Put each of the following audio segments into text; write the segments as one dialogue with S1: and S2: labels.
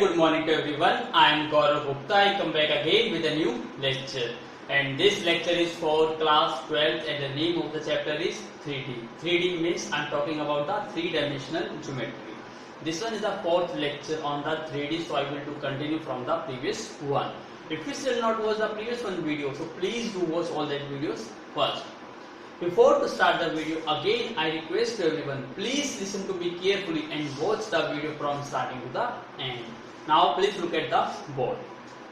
S1: good morning to everyone. I am Gaurav Gupta. I come back again with a new lecture. And this lecture is for class 12th and the name of the chapter is 3D. 3D means I am talking about the three-dimensional geometry. This one is the fourth lecture on the 3D, so I will to continue from the previous one. If you still not watch the previous one video, so please do watch all that videos first. Before to start the video, again I request to everyone, please listen to me carefully and watch the video from starting to the end. Now please look at the board.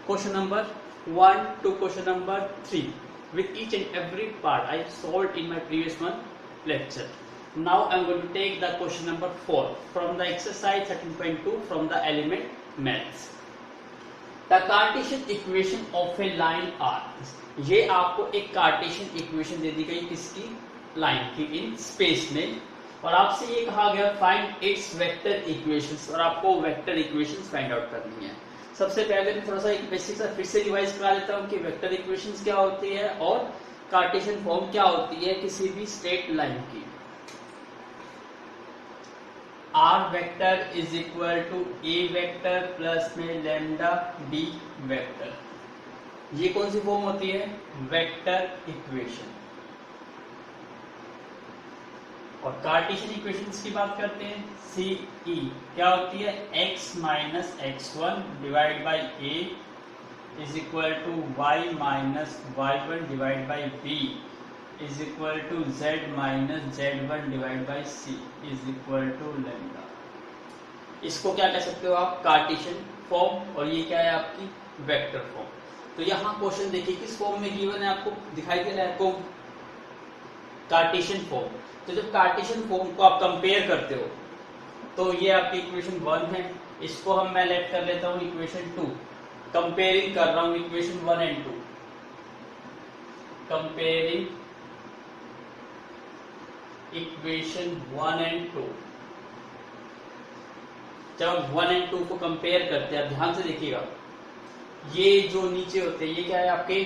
S1: Question number 1 to question number 3. With each and every part I solved in my previous one lecture. Now I am going to take the question number 4 from the exercise 13.2 from the element maths. The Cartesian equation of a line R. ये आपको एक Cartesian equation दे दी गई किसकी, line की, in space में, और आपसे ये कहा गया फाइंड इट्स वेक्टर इक्वेशंस, और आपको वेक्टर इक्वेशंस फाइंड आउट करनी है। सबसे पहले मैं थोड़ा सा एक बेसिक सा फिर से रिवाइज करा देता हूँ कि वेक्टर इक्वेशंस क्या होती है और कार्टेशियन फॉर्म क्या होती है किसी भी स्ट्रेट लाइन की। R vector is equal to A vector plus में लैम्डा डी वेक्टर, ये कौन सी फॉर्म होती है, वेक्टर इक्वेशन। और कार्टेशियन इक्वेशंस की बात करते हैं, सी ई क्या होती है, x minus X one divide by A is equal to Y minus Y one divide by B is equal to z minus Z one divide by C is equal to lambda. इसको क्या कह सकते हो आप, Cartesian form, और ये क्या है आपकी वेक्टर फॉर्म। तो यहाँ क्वेश्चन देखिए किस फॉर्म में गिवन है, आपको दिखाई दे रहा है आपको कार्टेशियन फॉर्म। तो जब कार्टेशियन फॉर्म को आप कंपेयर करते हो तो ये आपकी इक्वेशन 1 है, इसको हम मैं लेट कर लेता हूँ इक्वेशन 2, कंपेयरिंग कर रहा हूँ equation 1 and 2, comparing equation 1 and 2। जब 1 एंड 2 को कंपेयर करते हैं, ध्यान से देखिएगा, ये जो नीचे होते हैं ये क्या है आपके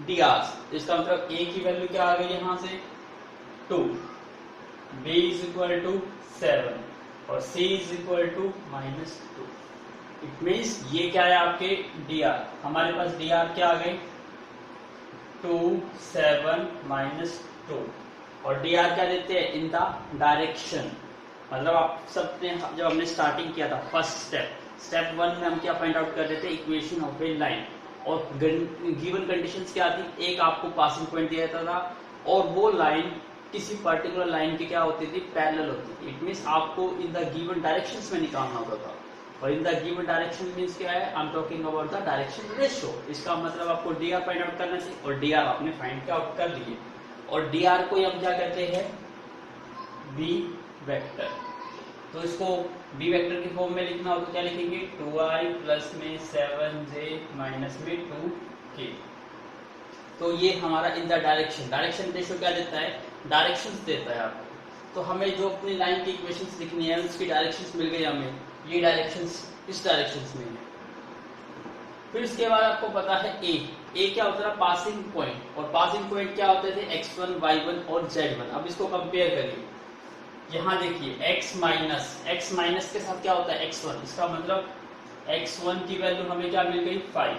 S1: डी आर, इसका मतलब ए की वैल्यू क्या आ गई यहाँ से 2, बी इज इक्वल टू 7 और C is equal to -2। It means ये क्या है आपके डी आर, हमारे पास डी आर क्या आ गई 2 7 -2, और डी आर क्या देते हैं इन द डायरेक्शन। मतलब आप सबने जब हमने स्टार्टिंग किया था फर्स्ट स्टेप 1 में हम क्या फाइंड आउट कर रहे थे, इक्वेशन ऑफ ए लाइन, और गिवन कंडीशंस क्या थी, एक आपको पासिंग पॉइंट दिया जाता था और वो लाइन किसी पर्टिकुलर लाइन की क्या होती थी, पैरेलल होती थी। इट मींस आपको इन द गिवन डायरेक्शंस में निकालना होता था, और in the given direction means क्या है, I am talking about the direction ratio. इसका मतलब आपको डी आर फाइंड आउट करना चाहिए, और डी आर आपने फाइंड आउट कर लिए, और डी आर को हम क्या कहते हैं, बी वेक्टर। तो इसको बी वेक्टर की फॉर्म में लिखना हो तो क्या लिखेंगे, 2i प्लस में 7j माइनस में 2k। तो ये हमारा इन द डायरेक्शन रेशियो क्या देता है, डायरेक्शंस देता है आपको। तो हमें जो अपनी लाइन की इक्वेशंस लिखनी है उसकी डायरेक्शंस मिल गई हमें, ये डायरेक्शंस इस डायरेक्शंस में है। फिर इसके बाद आपको पता है ए क्या होता है, पासिंग पॉइंट, और पासिंग पॉइंट क्या होते थे, x1 y1 और z1। अब इसको कंपेयर करिए, यहाँ देखिए x माइनस के साथ क्या होता है x1, इसका मतलब x1 की वैल्यू हमें क्या मिल गई 5,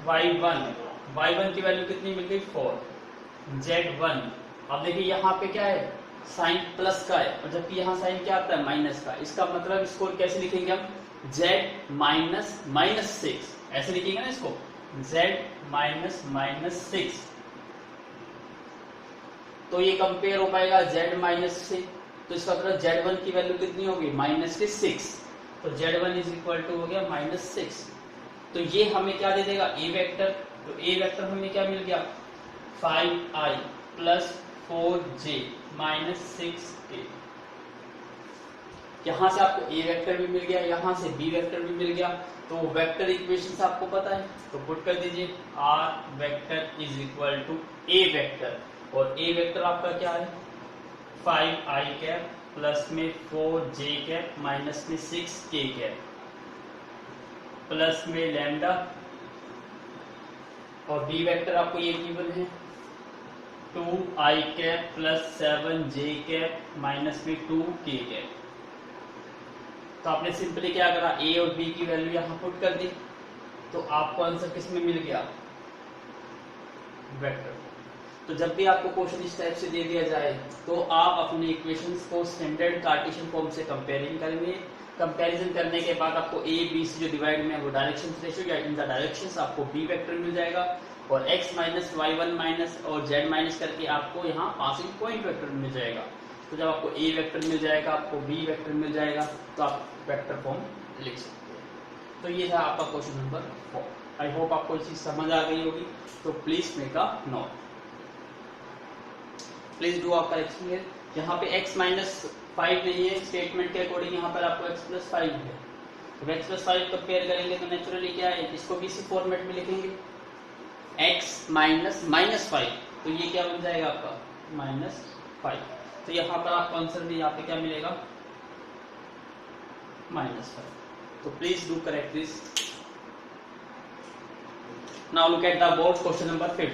S1: y1 की वैल्यू कितनी मिल गई 4, z1। अब देखिए यहाँ पे क्या है, साइन प्लस का है, और जबकि यहाँ साइन क्या आता है माइनस का। इसका मतलब इसको कैसे लिखेंगे हम, z माइनस 6, ऐसे लिखेंगे ना इसको, z माइनस 6। तो ये कंपेयर हो पाएगा z माइनस से, तो इसका मतलब z1 की वैल्यू कितनी होगी, -6, तो z1 इज इक्वल टू हो गया -6। तो ये हमें क्या दे देगा, ए वेक्टर। तो ए वेक्टर हमें क्या मिल गया, 5i plus 4j minus 6k। यहाँ से आपको ए वेक्टर भी मिल गया, यहाँ से बी वेक्टर भी मिल गया। तो वेक्टर इक्वेशन आपको पता है, तो पुट कर दीजिए, are vector is equal to A vector, और ए वेक्टर आपका क्या है 5i कैप प्लस में 4j कैप माइनस में 6k कैप प्लस में लैम्डा, और बी वेक्टर आपको ये गिवन है 2i cap plus 7j cap minus में 2k कैप। तो आपने सिंपली क्या करा, ए और बी की वैल्यू यहाँ पुट कर दी, तो आपको आंसर किस में मिल गया, वेक्टर। तो जब भी आपको क्वेश्चन इस टाइप से दे दिया जाए तो आप अपने इक्वेशंस को स्टैंडर्ड कार्टेशियन फॉर्म से कंपेयरिंग करेंगे। कंपैरिजन करने के बाद आपको ए बी से जो डिवाइड में है वो डायरेक्शन रेशियो या इन द डायरेक्शंस आपको बी वेक्टर मिल जाएगा, और x minus Y one minus और z माइनस करके आपको यहाँ पासिंग पॉइंट वेक्टर मिल जाएगा। तो जब आपको a वेक्टर मिल जाएगा, आपको b वेक्टर मिल जाएगा, तो आप वेक्टर फॉर्म लिख सकते हैं। तो ये था आपका क्वेश्चन नंबर 4। आई होप आपको ये चीज समझ आ गई होगी। तो please make a note, please do after explain. यहाँ पे x माइनस 5 नहीं है, स्टेटमेंट के अकॉर्डिंग यहाँ पर आपको x प्लस 5 है। तो x प्लस 5 कंपेयर करेंगे तो नेचुरली क्या है, इसको भी इसी फॉर्मेट में लिखेंगे, x माइनस माइनस 5, तो ये क्या बन जाएगा आपका माइनस 5। तो यहाँ पर आपको आंसर भी यहाँ पे क्या मिलेगा, माइनस 5। तो please do correct this. Now look at the board question number 5।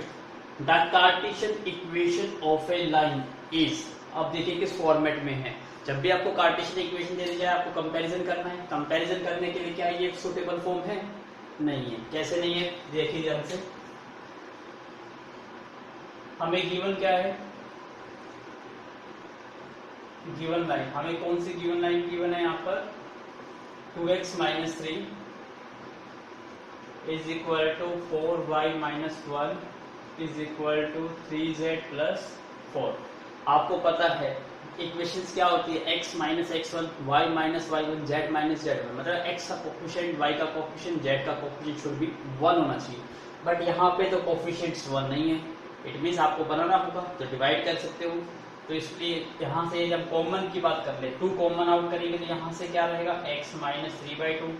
S1: The cartesian equation of a line is, अब देखिए किस फॉर्मेट में है। जब भी आपको कार्टेशियन इक्वेशन दे दी जाए आपको कंपैरिजन करना है। कंपैरिजन करने के लिए क्या ये सूटेबल फॉर्म है, नहीं है। कैसे नहीं है, देखिए ध्यान से। हमें गिवन क्या है, गिवन लाइन, हमें कौन सी गिवन लाइन गिवन है यहाँ पर, 2x minus 3 is equal to 4y minus 1 is equal to 3z plus 4। आपको पता है इक्वेशंस क्या होती है, x minus x1, y minus y1, z minus z1, मतलब x का कोफिशिएंट, y का कोफिशिएंट, z का कोफिशिएंट शुड बी 1 होना चाहिए। बट यहाँ पे तो कोफिशिएंट्स 1 नहीं है, इट मीन्स आपको बनाना होगा, तो डिवाइड कर सकते हो। तो इसलिए यहाँ से जब कॉमन की बात कर ले, 2 कॉमन आउट करेंगे तो यहाँ से क्या रहेगा, x माइनस 3/2।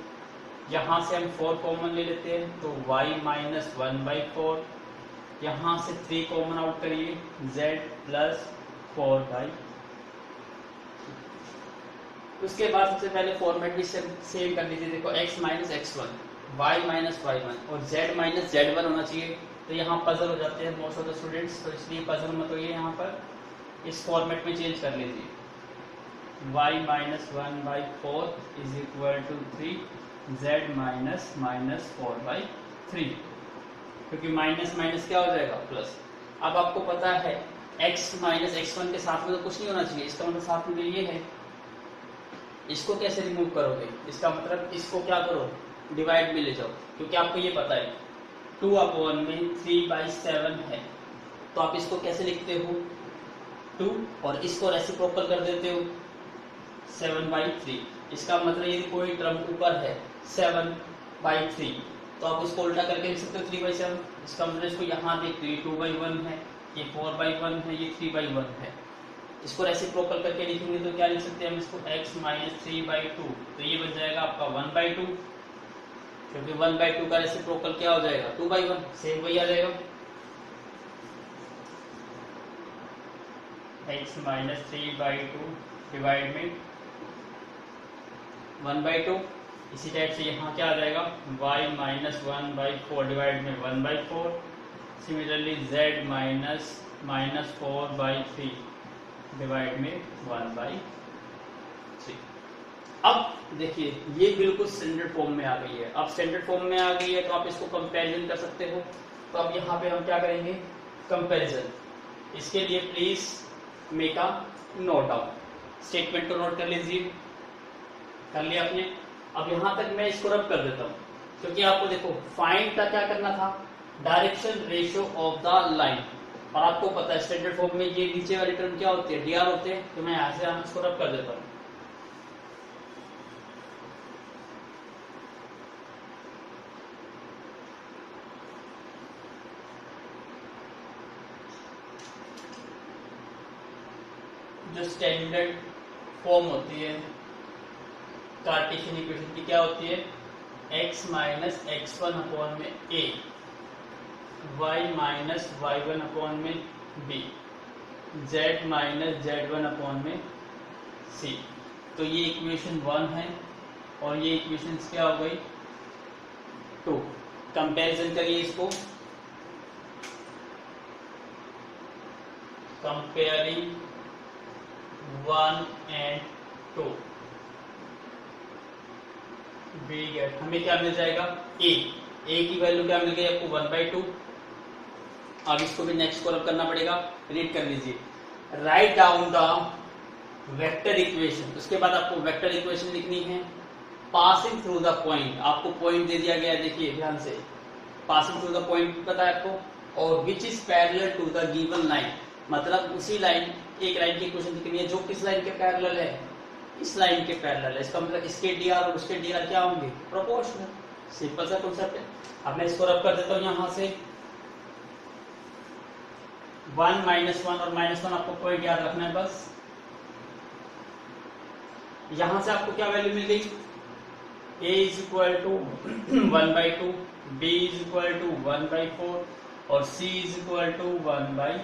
S1: यहाँ से हम 4 कॉमन ले लेते हैं तो y माइनस 1/4। यहाँ से 3 कॉमन आउट करिए, z प्लस 4/। उसके बाद सबसे पहले फॉर्मेट भी सेम कर लीजिए। देखो x minus x1, y minus y1 और z माइनस z1 होना चाहिए। तो यहाँ पजल हो जाते हैं मोस्ट ऑफ द स्टूडेंट्स, तो इसलिए पजल मत होइए, यहाँ पर इस फॉर्मेट में चेंज कर लीजिए। y minus 1/4 is equal to 3, z minus minus 4/3, क्योंकि माइनस माइनस क्या हो जाएगा प्लस। अब आपको पता है x माइनस x1 के साथ में तो कुछ नहीं होना चाहिए, इसका मतलब साथ में ये है। इसको कैसे रिमूव करोगे, इसका मतलब इसको क्या करो, डिवाइड में ले जाओ, क्योंकि आपको ये पता है 2 में 3/7 है। तो आप इसको कैसे लिखते हो, 2 और इसको रेसिप्रोकल कर देते हो 7/3। इसका मतलब यदि कोई टर्म ऊपर है 7/3 तो आप उसको उल्टा करके लिख सकते हो 3/7। इसका मतलब इसको यहाँ देखते हो, ये 2/1 है, ये 4/1 है, ये 3/1 है। इसको रेसिप्रोकल करके लिखेंगे तो क्या लिख सकते हैं हम इसको, x माइनस 3/2, तो ये बन जाएगा आपका 1/2, क्योंकि 1/2 का रेसिप्रोकल क्या हो जाएगा, 2/1, सेम वही आ जाएगा। x माइनस 3/2 डिवाइड में 1/2। इसी टाइप से यहाँ क्या आ जाएगा, y माइनस 1/4 डिवाइड में 1/4। Similarly z minus minus 4/3 divide में 1/3। अब देखिए ये बिल्कुल स्टैंडर्ड फॉर्म में आ गई है। अब स्टैंडर्ड फॉर्म में आ गई है तो आप इसको कंपैरिजन कर सकते हो। तो अब यहाँ पे हम क्या करेंगे, कंपैरिजन। इसके लिए please make a note down, statement को नोट कर लीजिए। कर लिया आपने। अब यहाँ तक मैं इसको रब कर देता हूँ, क्योंकि आपको देखो फाइंड का क्या करना था, direction ratio of the line, और आपको पता है स्टैंडर्ड फॉर्म में ये नीचे वाली टर्म क्या होती है, dr होते हैं। तो मैं यहाँ से इसको रब कर देता हूँ। जो स्टैंडर्ड फॉर्म होती है कार्टेशियन इक्वेशन की क्या होती है, x माइनस x1 अपॉन में a, y minus y1 upon में b, z minus z1 upon में c। तो ये इक्वेशन 1 है और ये इक्वेशन क्या हो गई 2। कंपैरिजन करिए इसको, कंपेयरिंग 1 and 2। बी गेट, हमें क्या मिल जाएगा ए की वैल्यू क्या मिल गई आपको 1/2। अब इसको भी नेक्स्ट कॉलम करना पड़ेगा, रीड कर लीजिए, write down the vector equation. उसके बाद आपको वेक्टर इक्वेशन लिखनी है पासिंग थ्रू द पॉइंट। आपको पॉइंट दे दिया गया है, देखिए ध्यान से, पासिंग थ्रू द पॉइंट पता है आपको, और which is parallel to the given line, मतलब उसी लाइन, एक लाइन की इक्वेशन लिखनी है जो किस लाइन के पैरेलल है, इस लाइन के पैरेलल है। इसका मतलब इसके डी आर और उसके डी आर क्या होंगे, प्रोपोर्शनल। सिंपल सा कॉन्सेप्ट है। अब मैं इसको रब कर देता हूँ यहाँ से 1 -1 और -1, आपको पॉइंट याद रखना है बस। यहां से आपको क्या वैल्यू मिल गई, a is equal to 1/2, b is equal to 1/4 और c इज इक्वल टू 1/3।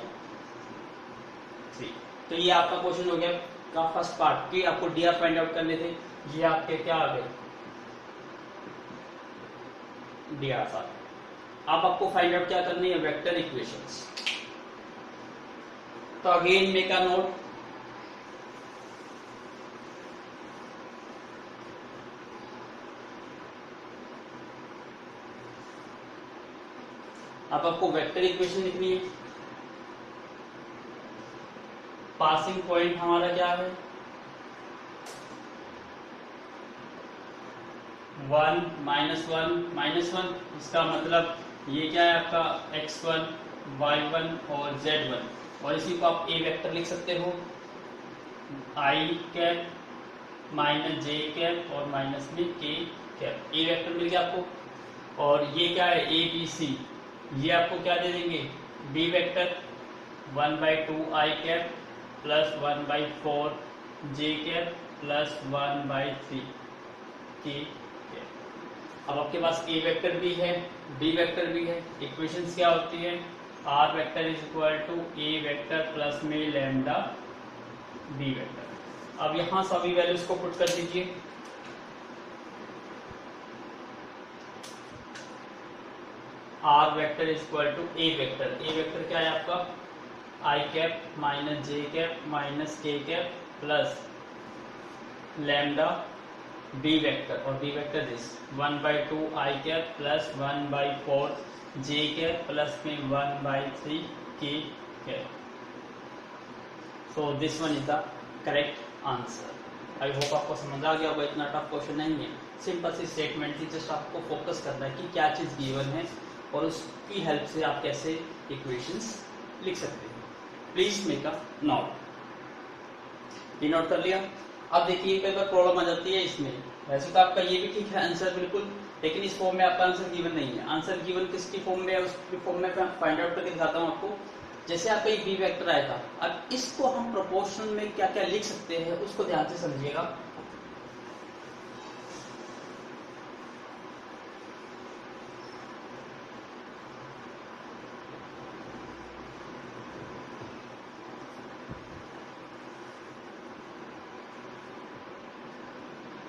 S1: तो ये आपका क्वेश्चन हो गया का फर्स्ट पार्ट की, आपको डी आर फाइंड आउट करने थे, ये आपके क्या आ गए डी आर। अब आपको फाइंड आउट क्या करनी है, वेक्टर इक्वेशंस। तो अगेन मेक अ नोट, अब आपको वेक्टर इक्वेशन लिखनी है। पासिंग पॉइंट हमारा क्या है 1 -1, इसका मतलब ये क्या है आपका x1 y1 और z1, और इसी को आप a वेक्टर लिख सकते हो, i cap minus j cap और माइनस में k कैप, a वेक्टर मिल गया आपको। और ये क्या है a b c, ये आपको क्या दे देंगे b vector 1/2 i cap plus 1/4 j cap plus 1/3 k cap. अब आपके पास a वेक्टर भी है, b वेक्टर भी है। इक्वेशंस क्या होती है, r vector is equal to a vector plus में लैम्डा b वेक्टर। अब यहां सभी वैल्यूज को पुट कर दीजिए, r vector is equal to a vector क्या है आपका i cap minus j cap minus k cap plus lambda b vector, और b vector is 1/2 i cap plus 1/4 j cap plus में 1/3 k cap. So this one is the correct answer. I hope आपको समझ आ गया होगा, इतना tough question नहीं है, simple सी statement थी, जस्ट आपको फोकस करना है कि क्या चीज गिवन है और उसकी हेल्प से आप कैसे इक्वेशंस लिख सकते हैं। प्लीज मेक अ नोट, ये नोट कर लिया। अब देखिए कई बार प्रॉब्लम आ जाती है इसमें, वैसे तो आपका ये भी ठीक है आंसर बिल्कुल, लेकिन इस फॉर्म में आपका आंसर गिवन नहीं है। आंसर गिवन किसकी फॉर्म में है, उसकी फॉर्म में फाइंड आउट करके दिखाता हूँ आपको। जैसे आपका ये बी वेक्टर आया था, अब इसको हम प्रोपोर्शन में क्या क्या लिख सकते हैं उसको ध्यान से समझिएगा।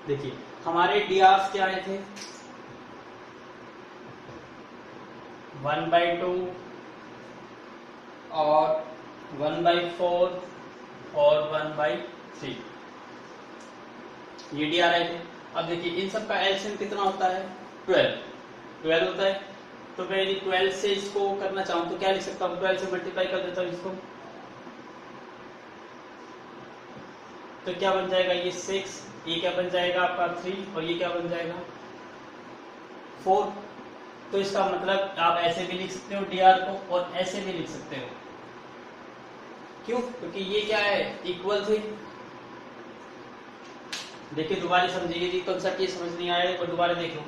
S1: देखिए हमारे डी आर्स क्या आए थे 1/2 और 1/4 और 1/3, ये डी आर आए थे। अब देखिए इन सब का एलसीएम कितना होता है 12 होता है। तो मैं यदि 12 से इसको करना चाहूं तो क्या लिख सकता हूं, 12 से मल्टीप्लाई कर देता हूं इसको, तो क्या बन जाएगा ये 6, ये क्या बन जाएगा आपका 3 और ये क्या बन जाएगा 4। तो इसका मतलब आप ऐसे भी लिख सकते हो डीआर को और ऐसे भी लिख सकते हो, क्यों, क्योंकि ये क्या है इक्वल थे। देखिए दोबारा समझिए, यदि कॉन्सेप्ट ये समझ नहीं आया तो दोबारा देख लो।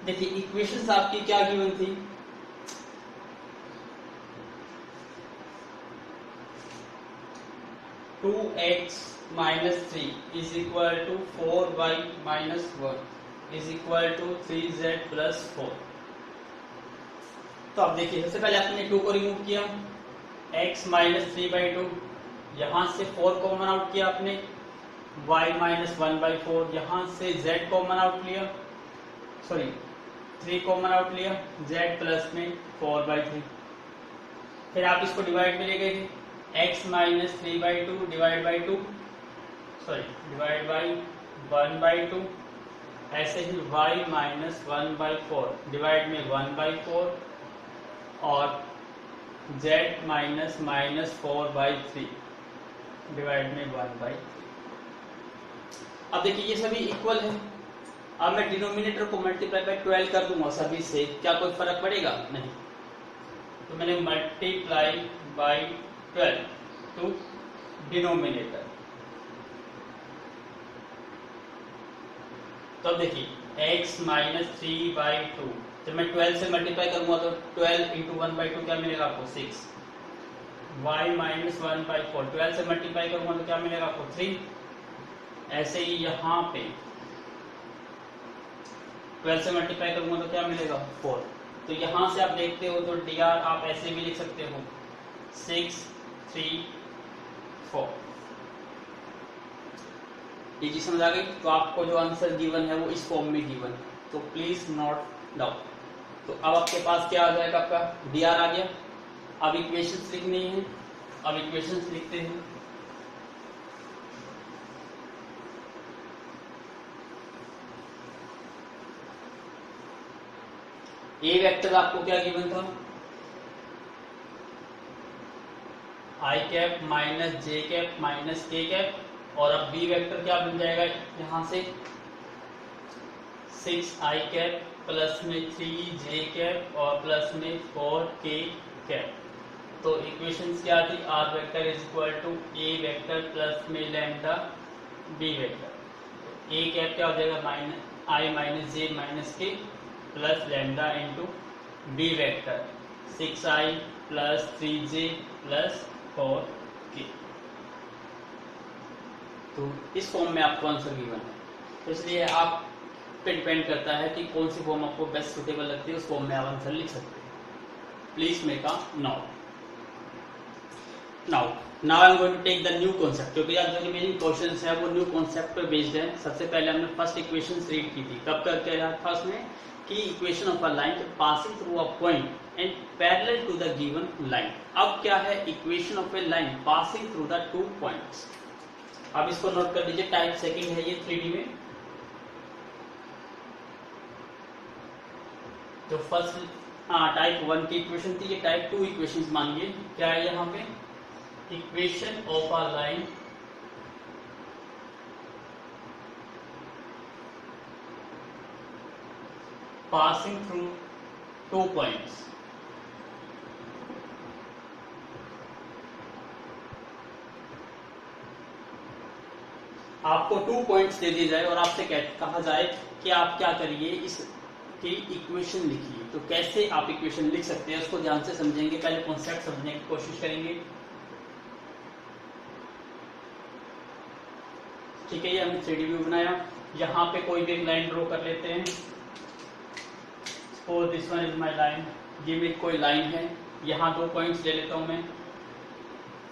S1: देखिए इक्वेशंस आपकी क्या गिवन थी, two x minus 3 is equal to 4y minus 1 is equal to 3z plus 4। तो अब देखिए सबसे पहले आपने 2 को रिमूव किया, x माइनस 3/2, यहां से 4 कॉमन आउट किया आपने, y माइनस 1/4, यहां से z कॉमन आउट लिया, सॉरी 3 कॉमन आउट लिया, z प्लस में 4/3। फिर आप इसको डिवाइड में ले गए थे, x minus 3/2 divide by 2, divide by 1/2, ऐसे ही y माइनस 1/4 डिवाइड में 1/4 और z माइनस -4/3 डिवाइड में 1/3। अब देखिए ये सभी इक्वल है। अब मैं डिनोमिनेटर को मल्टीप्लाई बाय 12 कर दूंगा सभी से, क्या कोई फर्क पड़ेगा? नहीं। तो मैंने मल्टीप्लाई बाय 12 टू डिनोमिनेटर। तो अब देखिए x माइनस 3/2, जब मैं 12 से मल्टीप्लाई करूंगा तो 12 इंटू 1/2 क्या मिलेगा आपको? 6। y माइनस 1/4 12 से मल्टीप्लाई करूंगा तो क्या मिलेगा आपको? 3। ऐसे ही यहाँ पे 12 से मल्टीप्लाई करूंगा तो क्या मिलेगा? 4। तो यहां से आप देखते हो तो dr आप ऐसे भी लिख सकते हो 6, 3, 4। ये चीज समझ आ गई? तो आपको जो आंसर गिवन है वो इस फॉर्म में गिवन है, तो प्लीज नोट डाउन। तो अब आपके पास क्या आ जाएगा? आपका dr आ गया। अब इक्वेशंस लिखनी है। अब इक्वेशंस लिखते हैं। ए वेक्टर आपको क्या गिवन था? आई कैप माइनस जे कैप माइनस के कैप, और अब बी वेक्टर क्या बन जाएगा यहां से? 6i कैप प्लस में 3j कैप और प्लस में 4k कैप। तो इक्वेशंस क्या थी? R vector is equal to A vector plus में lambda B vector. A cap क्या हो जाएगा? Minus i minus j minus k plus lambda into b vector 6i plus 3j plus 4k। तो इस form में आपको आंसर गिवन है। तो इसलिए आप पे डिपेंड करता है कि कौन सी फॉर्म आपको बेस्ट सुटेबल लगती है, उस फॉर्म में आप आंसर लिख सकते हैं। Please make a note. Now I am going to take the new concept, क्योंकि आप जो रिमेनिंग क्वेश्चंस है वो न्यू कॉन्सेप्ट पर बेस्ड है। सबसे पहले हमने फर्स्ट इक्वेशन रीड की थी। कब करके रहा था उसमें कि equation of a line passing through a point and parallel to the given line. अब क्या है? Equation of a line passing through the 2 points. अब इसको नोट कर लीजिए। टाइप सेकंड है ये 3D में। तो फर्स्ट टाइप 1 की इक्वेशन थी, ये टाइप 2 इक्वेशंस मानिए। क्या है यहाँ पे? Equation of a line passing through 2 points। आपको 2 पॉइंट्स दे दिए जाए और आपसे कहा जाए कि आप क्या करिए, इसकी इक्वेशन लिखिए। तो कैसे आप इक्वेशन लिख सकते हैं उसको ध्यान से समझेंगे। पहले कॉन्सेप्ट समझने की कोशिश करेंगे। ठीक है, ये हमने 3D व्यू बनाया। यहाँ पे कोई भी एक लाइन ड्रॉ कर लेते हैं। Suppose this one is my line. ये मेरी कोई लाइन है। यहाँ 2 पॉइंट्स ले लेता हूँ मैं।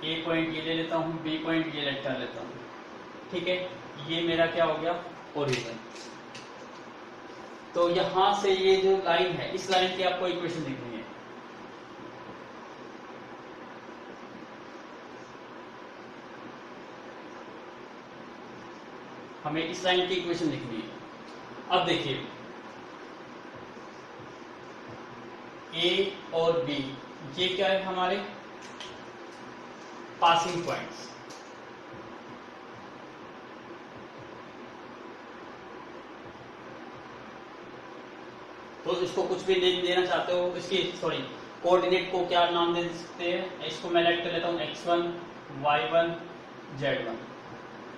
S1: ए पॉइंट ये ले लेता हूँ, बी पॉइंट ये लेट कर लेता हूँ। ठीक है, ये मेरा क्या हो गया? ओरिजिन। तो यहां से ये जो लाइन है, इस लाइन की आपको इक्वेशन लिखनी है। हमें इस लाइन की इक्वेशन लिखनी है। अब देखिए ए और बी ये क्या है? हमारे पासिंग पॉइंट्स। तो इसको कुछ भी देना चाहते हो, इसकी कोऑर्डिनेट को क्या नाम दे सकते हैं? इसको मैं लेट कर लेता हूँ x1, y1, z1।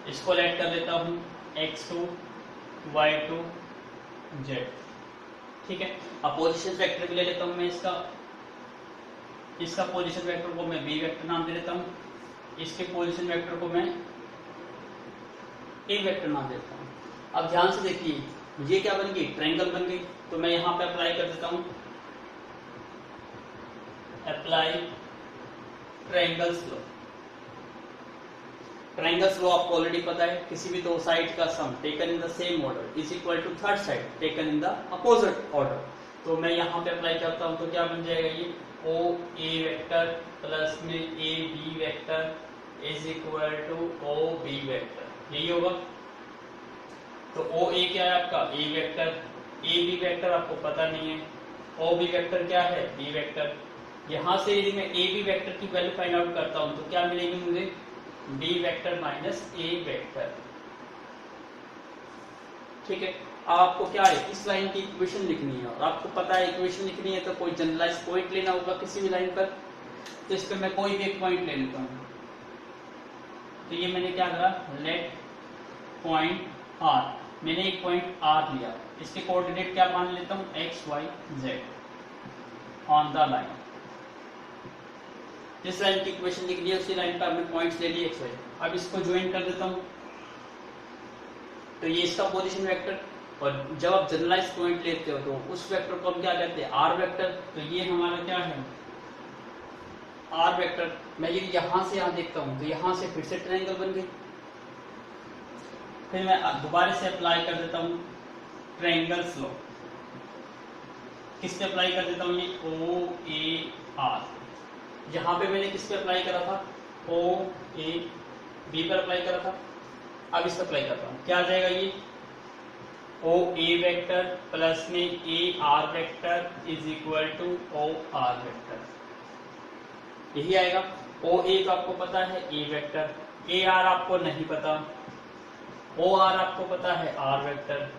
S1: इसको लेट कर लेता हूँ x2, y2, z। ठीक है, अब पोजीशन वेक्टर भी ले लेता हूँ मैं इसका पोजीशन वेक्टर को मैं b वेक्टर नाम दे देता हूँ। इसके पोजीशन वेक्टर को मैं a वेक्टर नाम देता हूँ। अब ध्यान से देखिए, ये क्या बन गई? ट्रायंगल बन गई। तो मैं यहां पे अप्लाई कर देता हूं, apply triangles law. Triangles law आपको ऑलरेडी पता है, किसी भी 2 साइड का sum taken in the same order is equal to third side taken in the opposite order. तो मैं यहां पे अप्लाई करता हूं तो क्या बन जाएगा? ये ओ ए वेक्टर प्लस में a b vector is equal to o b vector. यही होगा। तो ओ ए क्या है आपका a vector, a b vector आपको पता नहीं है, ओ बी वेक्टर क्या है बी वेक्टर। यहां से यदि मैं ए बी वेक्टर की वैल्यू फाइंड आउट करता हूं तो क्या मिलेगी मुझे बी वेक्टर माइनस ए वेक्टर। ठीक है, अब आपको क्या है इस लाइन की इक्वेशन लिखनी है, और आपको पता है इक्वेशन लिखनी है तो कोई जनरलाइज पॉइंट लेना होगा किसी भी लाइन पर। तो इस पर मैं कोई भी एक पॉइंट ले लेता हूं। तो ये मैंने क्या करा, लेट पॉइंट आर, मैंने एक पॉइंट आर लिया, इसके कोऑर्डिनेट क्या मान लेता हूं x y z on the line. जिस लाइन की इक्वेशन लिख लिया उसी लाइन पर हमने पॉइंट्स ले लिए एक्स वाई। अब इसको ज्वाइन कर देता हूं, तो ये इसका पोजीशन वेक्टर, और जब आप जनरलाइज पॉइंट लेते हो तो उस वेक्टर को हम क्या कहते हैं आर वेक्टर। तो ये हमारा क्या है आर वेक्टर। मैं यदि यहां से यहां देखता हूं तो यहां से फिर से ट्रायंगल बन गई। फिर मैं दोबारा से अप्लाई कर देता हूं ट्रायंगल्स लॉ। किस पे अप्लाई कर देता हूं ये ओ ए आर। यहां पे मैंने किस पे अप्लाई करा था ओ ए बी पर अप्लाई करा था। अब इस पर अप्लाई करता हूं, क्या आ जाएगा ये ओ ए वेक्टर प्लस में a r vector is equal to o r vector, यही आएगा। ओ ए तो आपको पता है ए वेक्टर, ए आर आपको नहीं पता, ओ आर आपको पता है आर वेक्टर।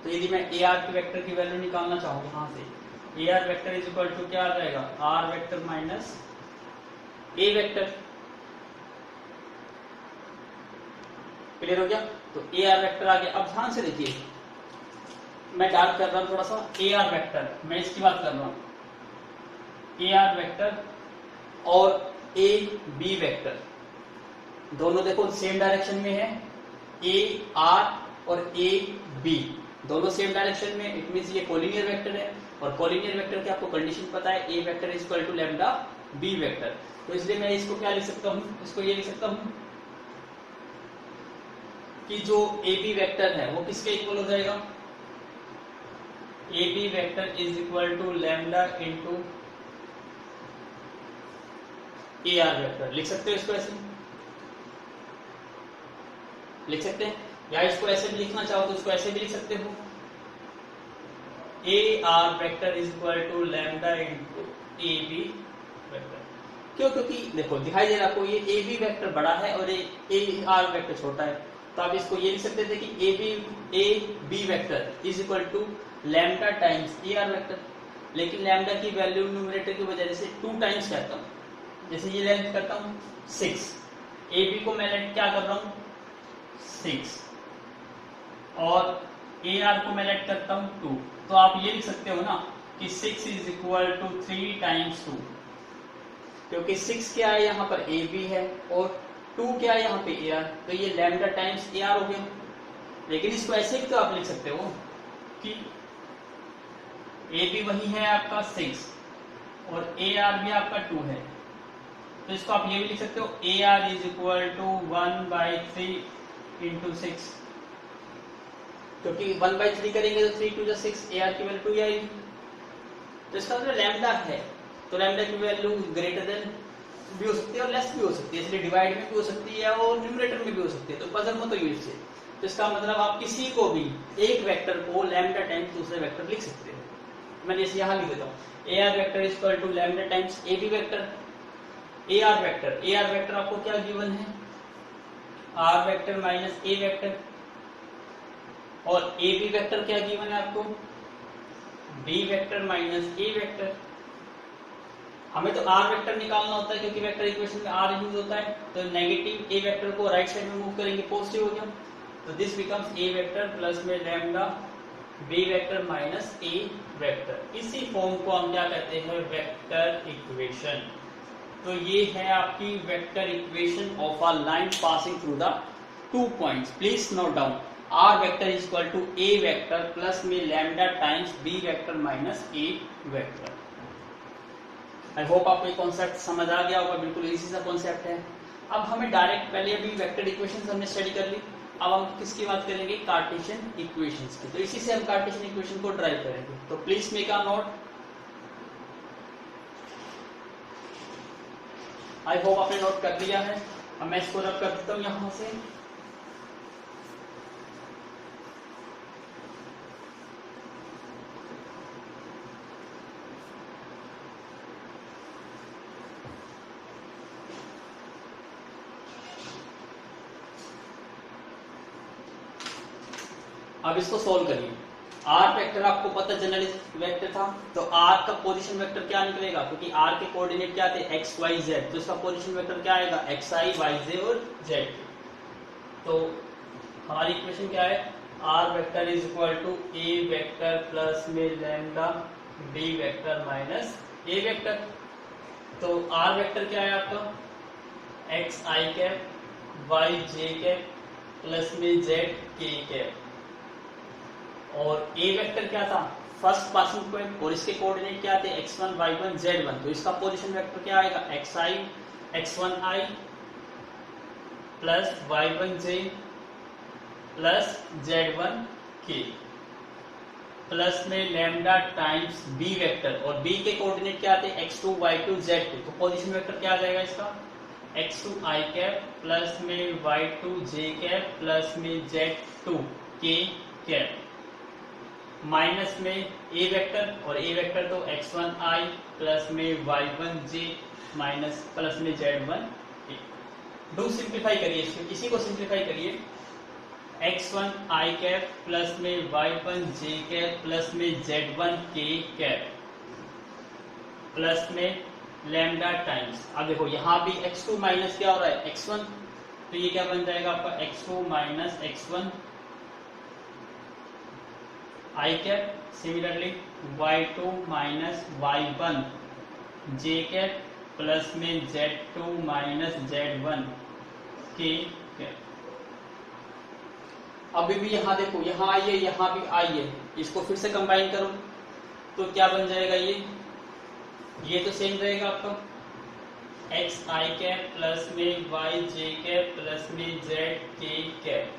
S1: तो यदि मैं ए आर की वेक्टर की वैल्यू निकालना चाहूँ यहाँ से, a r vector is equal to क्या आ जाएगा आर वेक्टर माइनस ए वेक्टर। क्लियर हो गया। तो ए आर वेक्टर आ गया। अब ध्यान से देखिए, मैं डार्क कर रहा हूं थोड़ा सा ए आर वेक्टर, मैं इसकी बात कर रहा हूं ए आर वेक्टर और ए बी वेक्टर दोनों देखो सेम डायरेक्शन में है। ए आर और ए बी दोनों सेम डायरेक्शन में, इट मींस ये कोलिनियर वेक्टर है। और कोलिनियर वेक्टर की आपको कंडीशन पता है A vector is equal to lambda B vector. तो इसलिए मैं इसको क्या लिख सकता हूं, इसको ये लिख सकता हूं कि जो ए बी वेक्टर है वो किसके इक्वल हो जाएगा a b vector is equal to lambda into a r vector. लिख सकते हो इसको ऐसे, लिख सकते हैं, या इसको ऐसे भी लिखना चाहो तो इसको ऐसे भी लिख सकते हो a r vector is equal to lambda into a b vector. क्यों, क्योंकि देखो दिखाई दे रहा आपको ये ए बी वेक्टर बड़ा है और ए आर वेक्टर छोटा है। तो आप इसको ये लिख सकते थे कि a b vector is equal to lambda times a r vector. लेकिन लैम्डा की वैल्यू न्यूमरेटर की वजह से 2 टाइम्स करता हूं। जैसे ये लेंथ करता हूं 6, ए बी को मैं लेट क्या कर रहा हूं 6, और ए आर को मैं लेट करता हूं 2। तो आप ये लिख सकते हो ना कि 6 इज इक्वल टू 3 टाइम्स 2, क्योंकि 6 क्या है यहाँ पर ए बी है और 2 क्या है यहाँ पे ए आर। तो ये लैम्डा टाइम्स ए आर हो गया। लेकिन इसको ऐसे भी तो आप लिख सकते हो कि ए बी वही है आपका 6 और ए आर भी आपका 2 है। तो इसको आप ये भी लिख सकते हो a r is equal to 1/3 into 6, क्योंकि 1/3 करेंगे तो 3 2 6, ए आर की वैल्यू 2 आएगी। तो इसका मतलब लैम्डा है, तो लैम्डा की वैल्यू ग्रेटर देन भी हो सकती है और लेस भी हो सकती है, इसलिए डिवाइड में भी हो सकती है और न्यूमरेटर में भी हो सकती है। तो पजल मत यूज से। तो इसका मतलब आप किसी को भी एक वेक्टर को लैम्डा टाइम्स दूसरे वेक्टर लिख सकते हो। मैं जैसे यहाँ लिख देता हूँ a r vector is equal to lambda times a b vector. A r vector आपको क्या गिवन है are vector minus A vector, और ए बी वेक्टर क्या गिवन है आपको बी वेक्टर माइनस ए वेक्टर। हमें तो आर वेक्टर निकालना होता है क्योंकि वेक्टर इक्वेशन में आर यूज होता है। तो नेगेटिव ए वेक्टर को राइट साइड में मूव करेंगे, पॉजिटिव हो गया। तो this becomes a vector plus में लैम्डा बी वेक्टर माइनस ए वेक्टर। इसी फॉर्म को हम क्या कहते हैं वेक्टर इक्वेशन। तो ये है आपकी vector equation of a line passing through the 2 points. Please note down R vector is equal to A vector plus में lambda times B vector minus A vector. I hope आपको ये concept समझ आ गया होगा, बिल्कुल इजी सा concept है। अब हमें डायरेक्ट पहले अभी वेक्टर इक्वेशंस हमने स्टडी कर ली, अब हम किसकी बात करेंगे कार्टेशियन इक्वेशंस की। तो इसी से हम कार्टेशियन इक्वेशन को ड्राइव करेंगे। तो please make a note. I hope आपने नोट कर लिया है। अब मैं इसको रब कर देता हूं यहां से। अब इसको सोल्व करिए। आर वेक्टर आपको पता जनरल वेक्टर था, तो आर का पोजीशन वेक्टर क्या निकलेगा, क्योंकि आर के कोऑर्डिनेट क्या थे एक्स वाई जेड, तो इसका पोजीशन वेक्टर क्या आएगा एक्स आई वाई जे और जेड। तो हमारी इक्वेशन क्या है, are vector is equal to A vector plus में लैम्डा बी वेक्टर माइनस ए वेक्टर। तो आर वेक्टर क्या है आपका x i cap y j cap plus में जेड के कैप, और ए वेक्टर क्या था फर्स्ट पासिंग पॉइंट, और इसके कोऑर्डिनेट क्या थे x1 y1 z1, तो इसका पोजीशन वेक्टर क्या आएगा xi x1i plus y1j plus z1k plus में लैम्डा टाइम्स बी वेक्टर, और बी के कोऑर्डिनेट क्या थे x2 y2 z2, तो पोजीशन वेक्टर क्या आ जाएगा इसका x2i कैप प्लस में y2j कैप प्लस में z2k कैप माइनस में ए वेक्टर, और ए वेक्टर तो x1i प्लस में y1j माइनस प्लस में z1k। डू सिंप्लीफाई करिए इसी को सिंप्लीफाई करिए, x1i कैप प्लस में y1j कैप प्लस में z1k कैप प्लस में लैम्डा टाइम्स, अब देखो यहाँ भी x2 माइनस क्या हो रहा है x1, तो ये क्या बन जाएगा आपका x2 minus x1 i cap, similarly y2 minus y1 j cap plus में z2 minus z1 k cap. अभी भी यहाँ देखो यहाँ आई है यहाँ भी आई है, इसको फिर से कंबाइन करो तो क्या बन जाएगा, ये तो सेम रहेगा आपका एक्स आई कैप प्लस में वाई जे कैप प्लस में z k cap,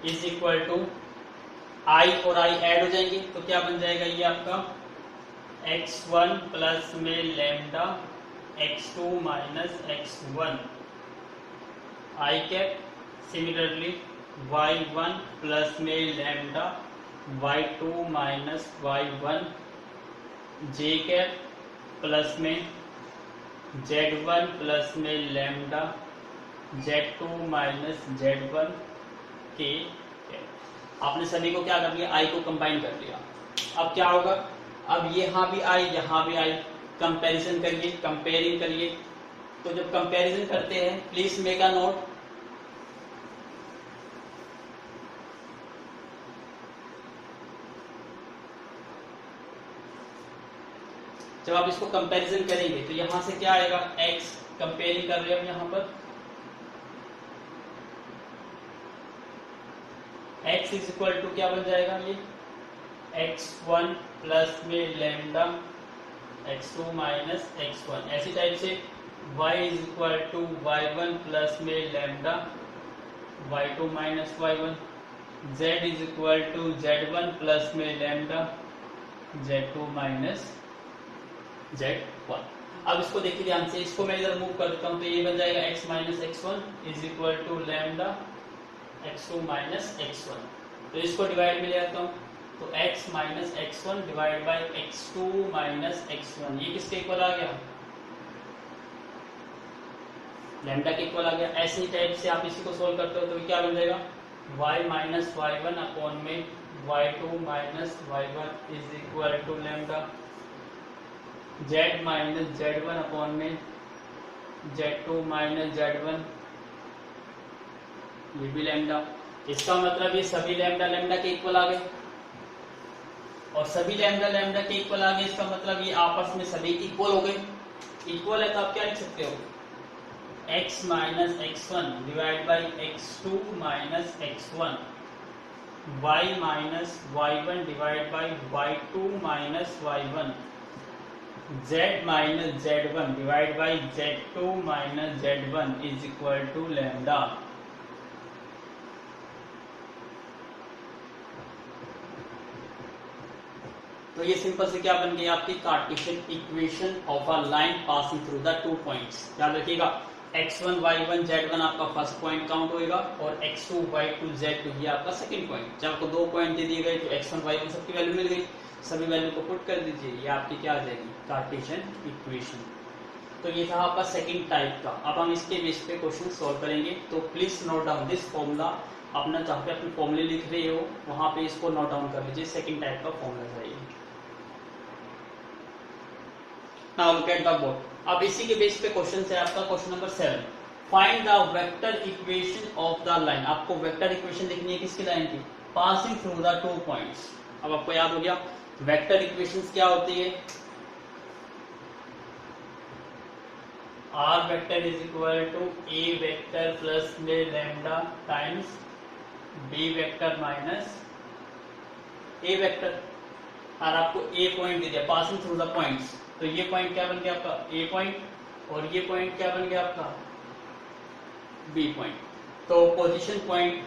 S1: is equal to आई और आई ऐड हो जाएंगे तो क्या बन जाएगा ये आपका x1 प्लस में लैम्डा x2 माइनस x1 आई कैप, सिमिलरली y1 प्लस में lambda y2 minus y1 j cap plus में z1 प्लस में लैम्डा z2 माइनस z1 के। आपने सभी को क्या कर लिया आई को कंबाइन कर लिया, अब क्या होगा, अब यहाँ भी आई यहाँ भी आई, कंपैरिजन करिए कंपेयरिंग करिए, तो जब कंपैरिजन करते हैं प्लीज मेक अ नोट, जब आप इसको कंपैरिजन करेंगे तो यहां से क्या आएगा x कंपेयरिंग कर रहे हैं हम यहां पर x इज इक्वल टू क्या बन जाएगा ये x1 प्लस में लैम्डा x2 माइनस x1, ऐसी टाइप से y is equal to y1 plus में lambda y2 minus y1, z is equal to z1 plus में लैम्डा z2 माइनस z1। अब इसको देखिए ध्यान से, इसको मैं इधर मूव कर देता हूं तो ये बन जाएगा x minus x1 is equal to lambda x2 minus x1, तो इसको डिवाइड में ले आता हूं तो x minus x1 divide by x2 minus x1, ये किसके इक्वल आ गया लैम्डा के इक्वल आ गया। ऐसे ही टाइप से आप इसी को सोल्व करते हो तो क्या बन जाएगा y माइनस y1 अपॉन में y2 minus y1 is equal to lambda z minus z1 upon में z2 माइनस z1, ये भी लैम्डा, इसका मतलब ये सभी लैम्डा लैम्डा के इक्वल आ गए, और सभी लैम्डा लैम्डा के इक्वल आ गए इसका मतलब ये आपस में सभी इक्वल हो गए। इक्वल है तो आप क्या लिख सकते हो x minus x1 divide by x2 minus x1, y minus y1 divide by y2 minus y1, z minus z1 divide by z2 minus z1 is equal to lambda. तो ये सिंपल से क्या बन गई आपकी cartesian equation of a line passing through the two points. याद रखिएगा x1 y1 z1 आपका फर्स्ट पॉइंट काउंट होएगा और x2 y2 z2 ये आपका सेकंड पॉइंट। जब आपको दो पॉइंट दे दिए गए तो x1 y1 सबकी वैल्यू मिल गई, सभी वैल्यू को पुट कर दीजिए, ये आपकी क्या आ जाएगी कार्टेशियन इक्वेशन। तो ये था आपका सेकंड टाइप का। अब हम इसके बेस पे क्वेश्चन सॉल्व करेंगे। तो please note down this formula. अपना जहाँ पे अपने फॉर्मूले लिख रहे हो वहां पे इसको नोट डाउन कर लीजिए। सेकंड टाइप का फॉर्मूला था ये। Now look at the board. अब इसी के बेस पे क्वेश्चन है आपका question number 7। Find the vector equation of the line. आपको वेक्टर इक्वेशन लिखनी है किसकी लाइन की? Passing through the 2 points. अब आपको याद हो गया वेक्टर इक्वेशंस क्या होती है? Are vector is equal to A vector plus में lambda times B vector minus ए वेक्टर। और आपको ए पॉइंट दे दिया पासिंग थ्रू द पॉइंट्स। तो ये पॉइंट क्या बन गया आपका? A point. और ये पॉइंट क्या बन गया आपका? B point. तो position point,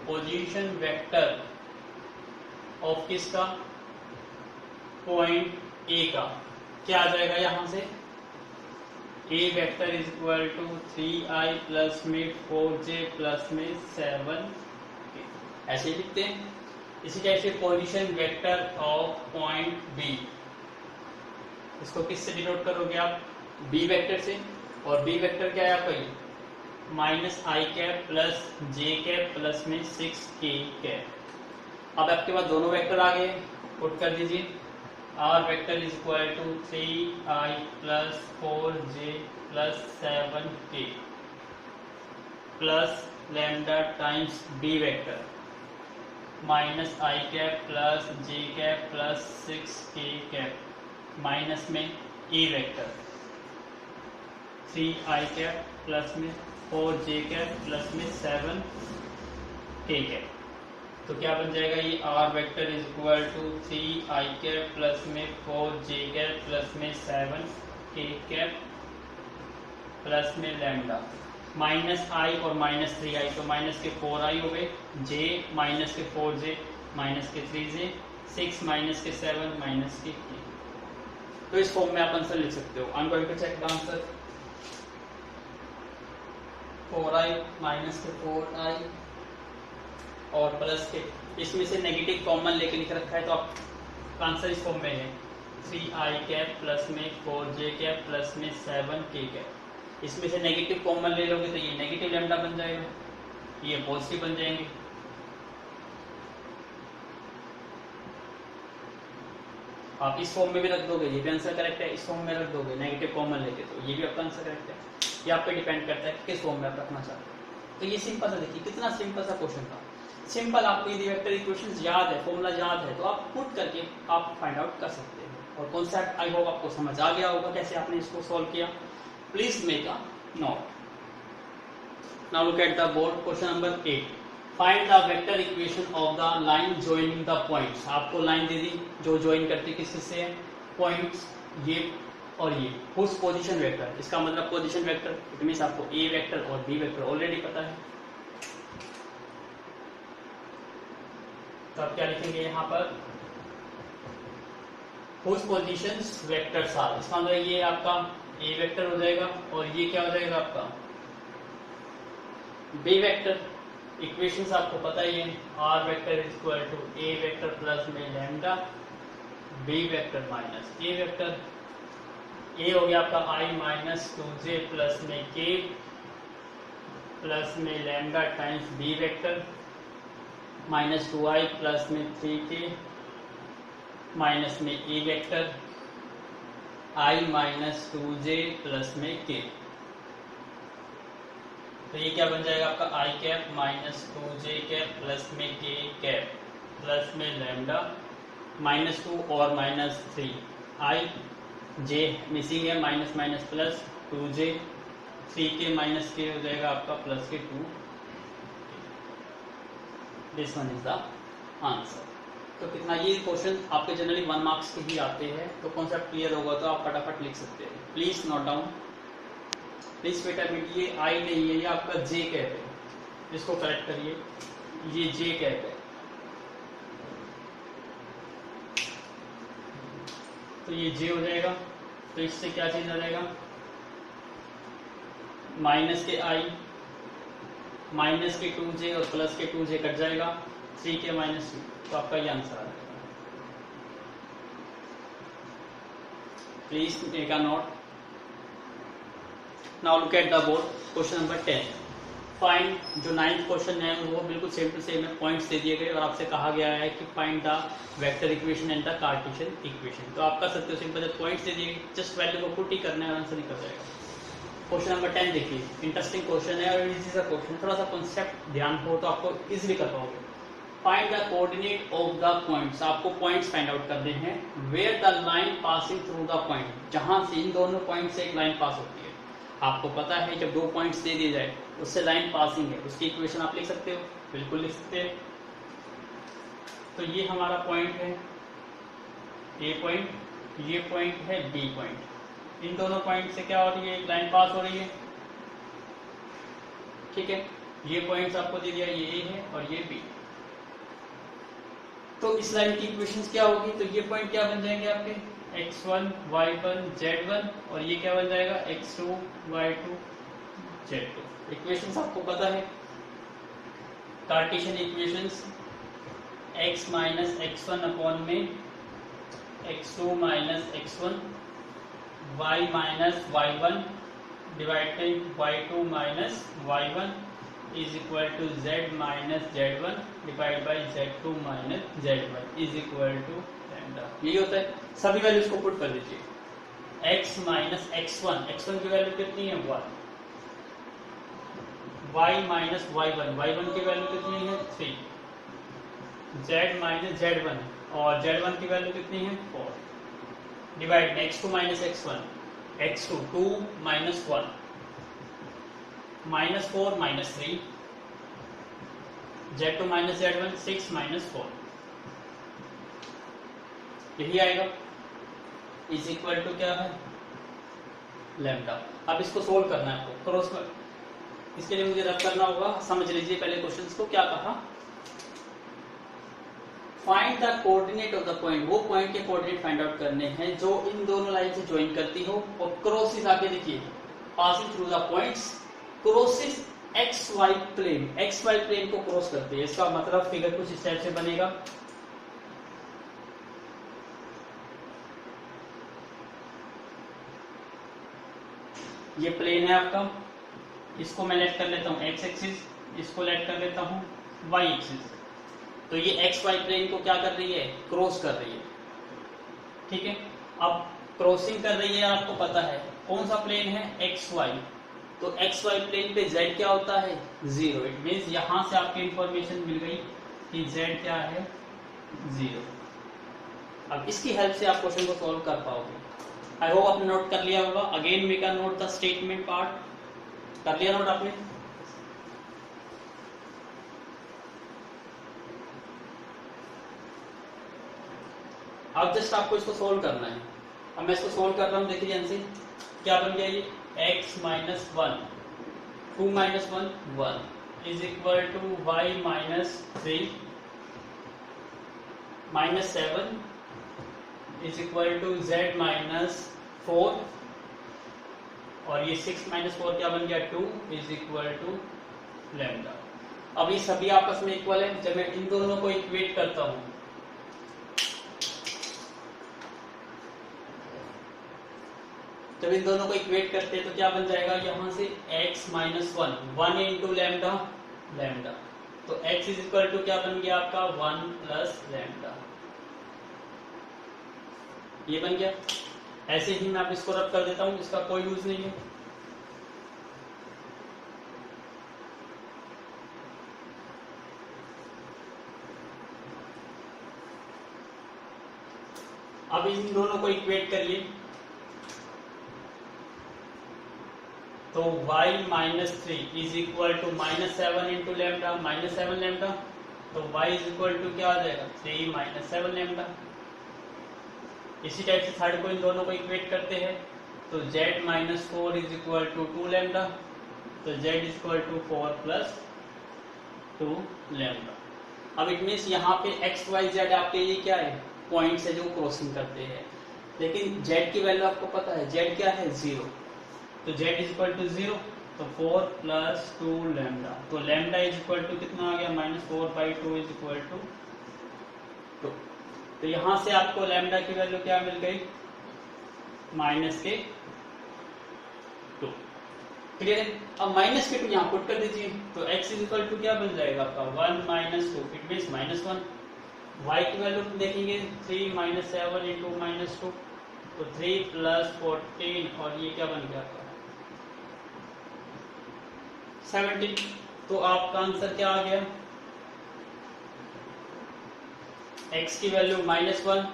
S1: position vector of किसका? पॉइंट ए का क्या आ जाएगा यहां से? A vector is equal to 3i plus में 4j प्लस में 7। ऐसे ही लिखते हैं। इसी टाइप से position vector of point b, इसको किससे डिनोट करोगे आप? बी वेक्टर से। और बी वेक्टर क्या है आपका? ये minus i cap plus j cap plus में 6k कैप। अब आपके पास दोनों वेक्टर आ गए, पुट कर दीजिए। Are vector is equal to 3i plus 4j plus 7k plus lambda times B vector minus i cap plus j cap plus 6k cap minus में e vector 3i cap plus में 4j cap plus में 7k cap. तो क्या बन जाएगा ये? R vector is equal to 3i cap plus में 4j cap plus में 7k कैप प्लस में लैम्डा माइनस आई और माइनस 3i। तो माइनस के 4i हो गए, j माइनस के 4j माइनस के 3j, 6 माइनस के 7 माइनस के k। तो इस फॉर्म में आप आंसर लिख सकते हो। I am going to check the answer. 4i minus k 4i और प्लस के, इसमें से नेगेटिव कॉमन लेके लिख रखा है तो आप आंसर इस फॉर्म में है 3i कैप प्लस में 4j कैप प्लस में 7k कैप। इसमें से नेगेटिव कॉमन ले लोगे तो ये नेगेटिव लैम्डा बन जाएगा, ये पॉजिटिव बन जाएंगे। आप इस फॉर्म में भी रख दोगे, ये भी आंसर करेक्ट है। इस फॉर्म में रख दोगे नेगेटिव कॉमन लेके तो ये भी आपका आंसर करेक्ट है। ये आप पे डिपेंड करता है किस फॉर्म में आप रखना चाहते हो। तो ये सिंपल सा, देखिए कितना सिंपल सा क्वेश्चन था। सिंपल, आपको यदि वेक्टर इक्वेशंस याद है, फॉर्मूला याद है तो आप पुट करके आप फाइंड आउट कर सकते हैं। और कॉन्सेप्ट आई होप आपको समझ आ गया होगा कैसे आपने इसको सॉल्व किया। Please make a note. Now look at the board. Question number 8। Find the vector equation of the line joining the points. आपको लाइन दे दी जो ज्वाइन करती है किस से? पॉइंट्स, ये और ये। हुज पोजीशन वेक्टर, इसका मतलब पोजीशन वेक्टर, इट मींस आपको ए वेक्टर और बी वेक्टर ऑलरेडी पता है। तो आप क्या लिखेंगे यहाँ पर? हुज पोजीशंस वेक्टर्स आर, इसका मतलब ये आपका ए वेक्टर हो जाएगा और ये क्या हो जाएगा आपका? B vector. इक्वेशंस आपको पता ही है, are vector is equal to A vector plus में lambda B vector minus A vector. A हो गया आपका आई माइनस 2j प्लस में k प्लस में lambda times B vector minus 2i plus में 3k माइनस में A vector i minus 2j plus में k। तो ये क्या बन जाएगा आपका? i cap minus 2j cap plus में k कैप प्लस में लैम्डा माइनस 2 और माइनस 3 i j मिसिंग है, minus minus plus 2j 3k minus k हो जाएगा आपका प्लस के 2। This one is the answer. तो कितना ये क्वेश्चन आपके जनरली 1 मार्क्स के ही आते हैं। तो कॉन्सेप्ट क्लियर होगा तो आप फटाफट लिख सकते हैं। Please note down. प्लीज बेटा ये आई नहीं है, ये आपका जे कैप है, इसको करेक्ट करिए। ये जे कैप है, तो ये जे हो जाएगा। तो इससे क्या चेंज आ जाएगा? माइनस के आई माइनस के 2j और प्लस के 2j कट जाएगा, 3k माइनस 2। तो आपका ये आंसर आ जाएगा। Please take a note. Now look at the board. Question number 10. Find, जो 9th क्वेश्चन है वो बिल्कुल सेम टू सेम है, पॉइंट्स दे दिए गए और आपसे कहा गया है कि find the vector equation and the cartesian equation. तो आप कर सकते हो, सिंपल पॉइंट्स दे दिए, जस्ट वैल्यू को पुट ही करना है, आंसर निकल जाएगा. क्वेश्चन नंबर 10 देखिए, इंटरेस्टिंग क्वेश्चन है और इजी सा क्वेश्चन, थोड़ा सा कॉन्सेप्ट ध्यान हो तो आपको इजीली कर पाओगे. Find the coordinate of the points. आपको पॉइंट्स फाइंड आउट करने हैं. Where the line passing through the point, जहां से इन दोनों पॉइंट से एक लाइन पास होती है. आपको पता है जब 2 पॉइंट्स दे दिए जाए उससे लाइन पासिंग है, उसकी इक्वेशन आप लिख सकते हो, बिल्कुल लिख सकते हैं. तो ये हमारा पॉइंट है ए पॉइंट, ये पॉइंट है बी पॉइंट. इन दोनों पॉइंट से क्या हो रही है, एक लाइन पास हो रही है. ठीक है, ये पॉइंट्स आपको दे दिया, ये ए है और ये बी. तो इस लाइन की इक्वेशंस क्या होगी, तो ये पॉइंट क्या बन जाएंगे आपके x1 y1 z1 और ये क्या बन जाएगा x2 y2 z2. इक्वेशंस आपको पता है, cartesian equations x minus x1 upon में x2 minus x1, y minus y1 divided y2 minus y1 is equal to z minus z1 divide by z2 minus z1 is equal to lambda. यही होता है. सभी values को put कर दीजिए. x minus x1, x1 की value कितनी है 1, y माइनस y1, y1 की वैल्यू कितनी है 3, z माइनस z1 और z1 की वैल्यू कितनी है 4, divide x2 minus x1, x2 2 minus 1 minus 4 minus 3, z2 minus z1 6 minus 4, यही आएगा. इज इक्वल टू क्या है लैम्डा. अब इसको सोल्व करना है आपको, क्रॉस कर. इसके लिए मुझे रब करना होगा. समझ लीजिए पहले क्वेश्चंस को. क्या कहा, find the coordinate of the point. वो पॉइंट के कोऑर्डिनेट फाइंड आउट करने हैं जो इन दोनों लाइन से ज्वाइन करती हो और क्रॉसिस आगे देखिए, passing through the points, crosses x y plane, x y plane को क्रॉस करते हैं. इसका मतलब फिगर कुछ इस टाइप से बनेगा. ये प्लेन है आपका, इसको मैं लेट कर लेता हूँ एक्स एक्सिस, इसको लेट कर लेता हूँ वाई एक्सिस. तो ये एक्स वाई प्लेन को क्या कर रही है, क्रॉस कर रही है. ठीक है, अब क्रॉसिंग कर रही है, आपको पता है कौन सा प्लेन है एक्स वाई. तो एक्स वाई प्लेन पे z क्या होता है 0. इट मीन्स यहां से आपकी इंफॉर्मेशन मिल गई कि z क्या है 0. अब इसकी हेल्प से आप क्वेश्चन को सॉल्व कर पाओगे. आई होप आपने नोट कर लिया होगा. Again make a note the statement part. कर लिया नोट आपने? अब जस्ट आपको इसको सोल्व करना है. अब मैं इसको सोल्व कर रहा हूं, देखिए ध्यान से. क्या बन गया ये x minus 1, 2 minus 1 1 is equal to y minus 3 minus 7 is equal to z minus 4 और ये 6 माइनस 4 क्या बन गया 2 इज इक्वल टू लैम्डा. अब ये सभी आपस में इक्वल है. जब मैं इन दोनों को इक्वेट करता हूं, जब इन दोनों को इक्वेट करते हैं तो क्या बन जाएगा यहां से x minus 1 into lambda lambda. तो x इज इक्वल टू क्या बन गया आपका 1 प्लस लैम्डा. ये बन गया. ऐसे ही मैं आप इसको रब कर देता हूं, इसका कोई यूज नहीं है. अब इन दोनों को इक्वेट करिए. तो y minus 3 is equal to minus 7 into lambda minus 7 lambda. तो y इज इक्वल टू क्या आ जाएगा 3 माइनस 7 लैम्डा. इसी टाइप से थर्ड को इन दोनों को इक्वेट करते हैं. तो z minus 4 is equal to 2 lambda. तो z is equal to 4 plus 2 lambda. अब इट मीन्स यहाँ पे x y z आपके ये क्या है पॉइंट्स है जो क्रॉसिंग करते हैं. लेकिन z की वैल्यू आपको पता है, z क्या है 0. तो z इज इक्वल टू 0. तो 4 प्लस 2 लैम्डा. तो लैम्डा इज इक्वल टू कितना आ गया minus 4 by 2 is equal to 2. तो यहां से आपको लैम्डा की वैल्यू क्या मिल गई माइनस के 2। क्लियर है? अब माइनस के 2 यहाँ पुट कर दीजिए, तो x इज इक्वल टू क्या बन जाएगा आपका 1 माइनस 2, इट मीन्स -1। y की वैल्यू देखेंगे 3 माइनस 7 इंटू -2, तो 3 प्लस 14, और ये क्या बन गया आपका 17। तो आपका आंसर क्या आ गया, x की वैल्यू -1,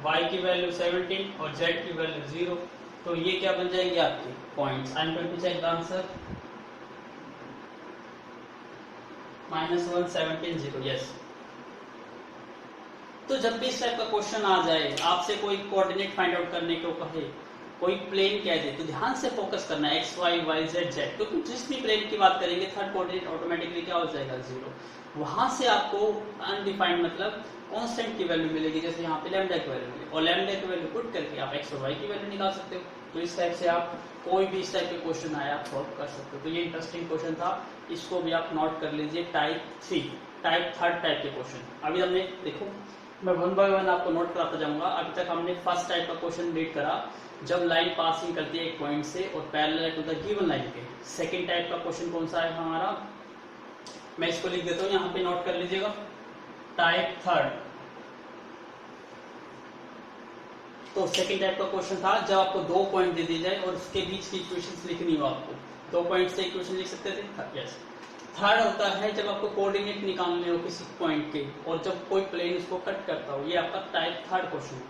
S1: y की वैल्यू 17 और z की वैल्यू 0। तो ये क्या बन जाएंगे आपके points. I am going to check the answer, -1 17 0, yes. तो जब भी इस टाइप का क्वेश्चन आ जाए, आपसे कोई कोऑर्डिनेट फाइंड आउट करने को कहे, कोई प्लेन कह दे, तो ध्यान से फोकस करना है x y y z z, क्योंकि जिस भी प्लेन की बात करेंगे थर्ड कोऑर्डिनेट ऑटोमेटिकली क्या हो जाएगा 0। वहां से आपको अनडिफाइंड मतलब कांस्टेंट की वैल्यू मिलेगी, जैसे यहाँ पे लैम्डा की वैल्यू मिलेगी, और लैम्डा की वैल्यू पुट करके आप x और y की वैल्यू निकाल सकते हो। तो इस टाइप से आप कोई भी इस टाइप के क्वेश्चन आए आप सॉल्व कर सकते हो। तो ये इंटरेस्टिंग क्वेश्चन था, इसको भी आप नोट कर लीजिए। टाइप 3, थर्ड टाइप के क्वेश्चन अभी हमने देखो, मैं 1 बाय 1 आपको नोट कराता जाऊंगा। अभी तक हमने फर्स्ट टाइप का क्वेश्चन रीड करा, जब लाइन पासिंग करती है एक पॉइंट से और parallel to the given line के। सेकंड टाइप का क्वेश्चन कौन सा है हमारा, मैं इसको लिख देता हूँ, यहाँ पे नोट कर लीजिएगा। टाइप थर्ड, तो सेकंड टाइप का क्वेश्चन था जब आपको 2 पॉइंट दे दिए जाए और उसके बीच की इक्वेशंस लिखनी हो, आपको 2 पॉइंट से इक्वेशन लिख सकते थे, यस। थर्ड होता है जब आपको कोऑर्डिनेट निकालने हो किसी पॉइंट के और जब कोई प्लेन उसको कट करता हो, ये आपका टाइप थर्ड क्वेश्चन है।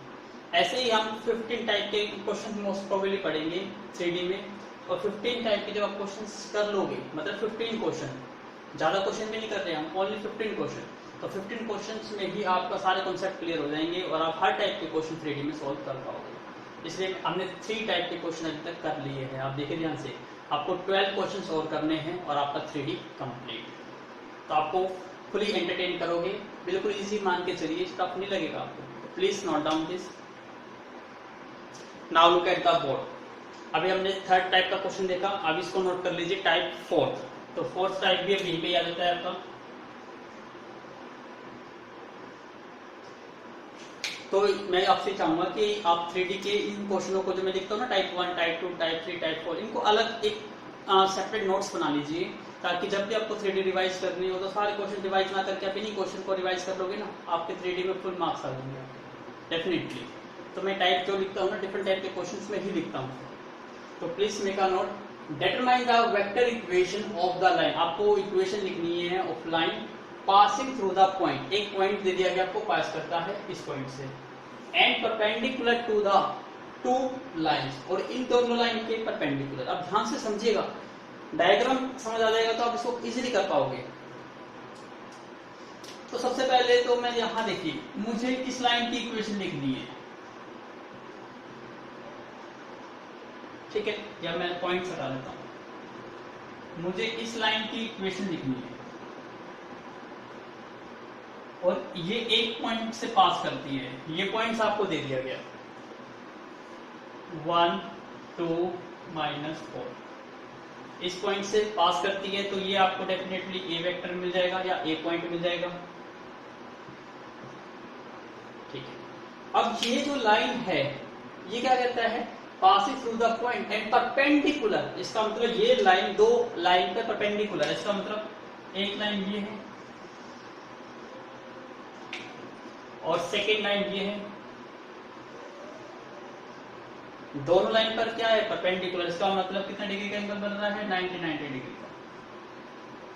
S1: ऐसे ही हम 15 टाइप के क्वेश्चन मोस्ट प्रोबेबली पढ़ेंगे 3D में, और 15 टाइप के जब आप क्वेश्चन कर लोगे, मतलब 15 क्वेश्चन, ज्यादा क्वेश्चन भी नहीं कर रहे हम, ओनली 15 क्वेश्चन, तो 15 क्वेश्चंस में ही आपका सारे कॉन्सेप्ट क्लियर हो जाएंगे और आप हर टाइप के क्वेश्चन 3D में सॉल्व कर पाओगे। इसलिए हमने 3 टाइप के क्वेश्चन अभी तक कर लिए हैं। आप देखिए ध्यान से, आपको 12 क्वेश्चन और करने हैं और आपका 3D कंप्लीट। तो आपको फुली एंटरटेन करोगे, बिल्कुल इजी मान के चलिए, टफ नहीं लगेगा आपको। Please note down this. Now look at the board. अभी हमने थर्ड टाइप का क्वेश्चन देखा, अब इसको नोट कर लीजिए टाइप फोर्थ। तो फोर्थ टाइप भी यहीं पे आ जाता है आपका। तो मैं आपसे चाहूंगा कि आप 3D के इन क्वेश्चनों को जो मैं लिखता हूँ ना, टाइप 1, टाइप 2, टाइप 3, टाइप 4, इनको अलग एक सेपरेट नोट्स बना लीजिए, ताकि जब भी आपको 3D रिवाइज करनी हो तो सारे क्वेश्चन रिवाइज ना करके आप इन्हीं क्वेश्चन को रिवाइज कर लोगे ना, आपके 3D में फुल मार्क्स आ जाएंगे डेफिनेटली। तो मैं टाइप जो लिखता हूँ ना, डिफरेंट टाइप के क्वेश्चन में ही लिखता हूँ। तो please make a note, determine the vector equation of the line. आपको इक्वेशन लिखनी है of line passing through the point. एक पॉइंट दे दिया गया आपको, पास करता है इस पॉइंट से, and perpendicular to the 2 lines, और इन दोनों लाइन के परपेंडिकुलर। अब ध्यान से समझिएगा, डायग्राम समझ आ जाएगा तो आप इसको इजीली कर पाओगे। तो सबसे पहले तो मैं यहां देखिए, मुझे किस लाइन की इक्वेशन लिखनी है, ठीक है, या मैं पॉइंट हटा लेता हूं। मुझे इस लाइन की इक्वेशन लिखनी है और ये एक पॉइंट से पास करती है। ये पॉइंट्स आपको दे दिया गया 1 2 -4, इस पॉइंट से पास करती है, तो ये आपको डेफिनेटली ए वेक्टर मिल जाएगा या ए पॉइंट मिल जाएगा, ठीक है। अब ये जो लाइन है ये क्या कहता है, passing through the point and perpendicular. इसका मतलब ये लाइन 2 लाइन पे परपेंडिकुलर है। इसका मतलब एक लाइन ये है और सेकेंड लाइन ये है, दोनों लाइन पर क्या है, परपेंडिकुलर। इसका मतलब कितना डिग्री का एंगल बन रहा है, 90 डिग्री का,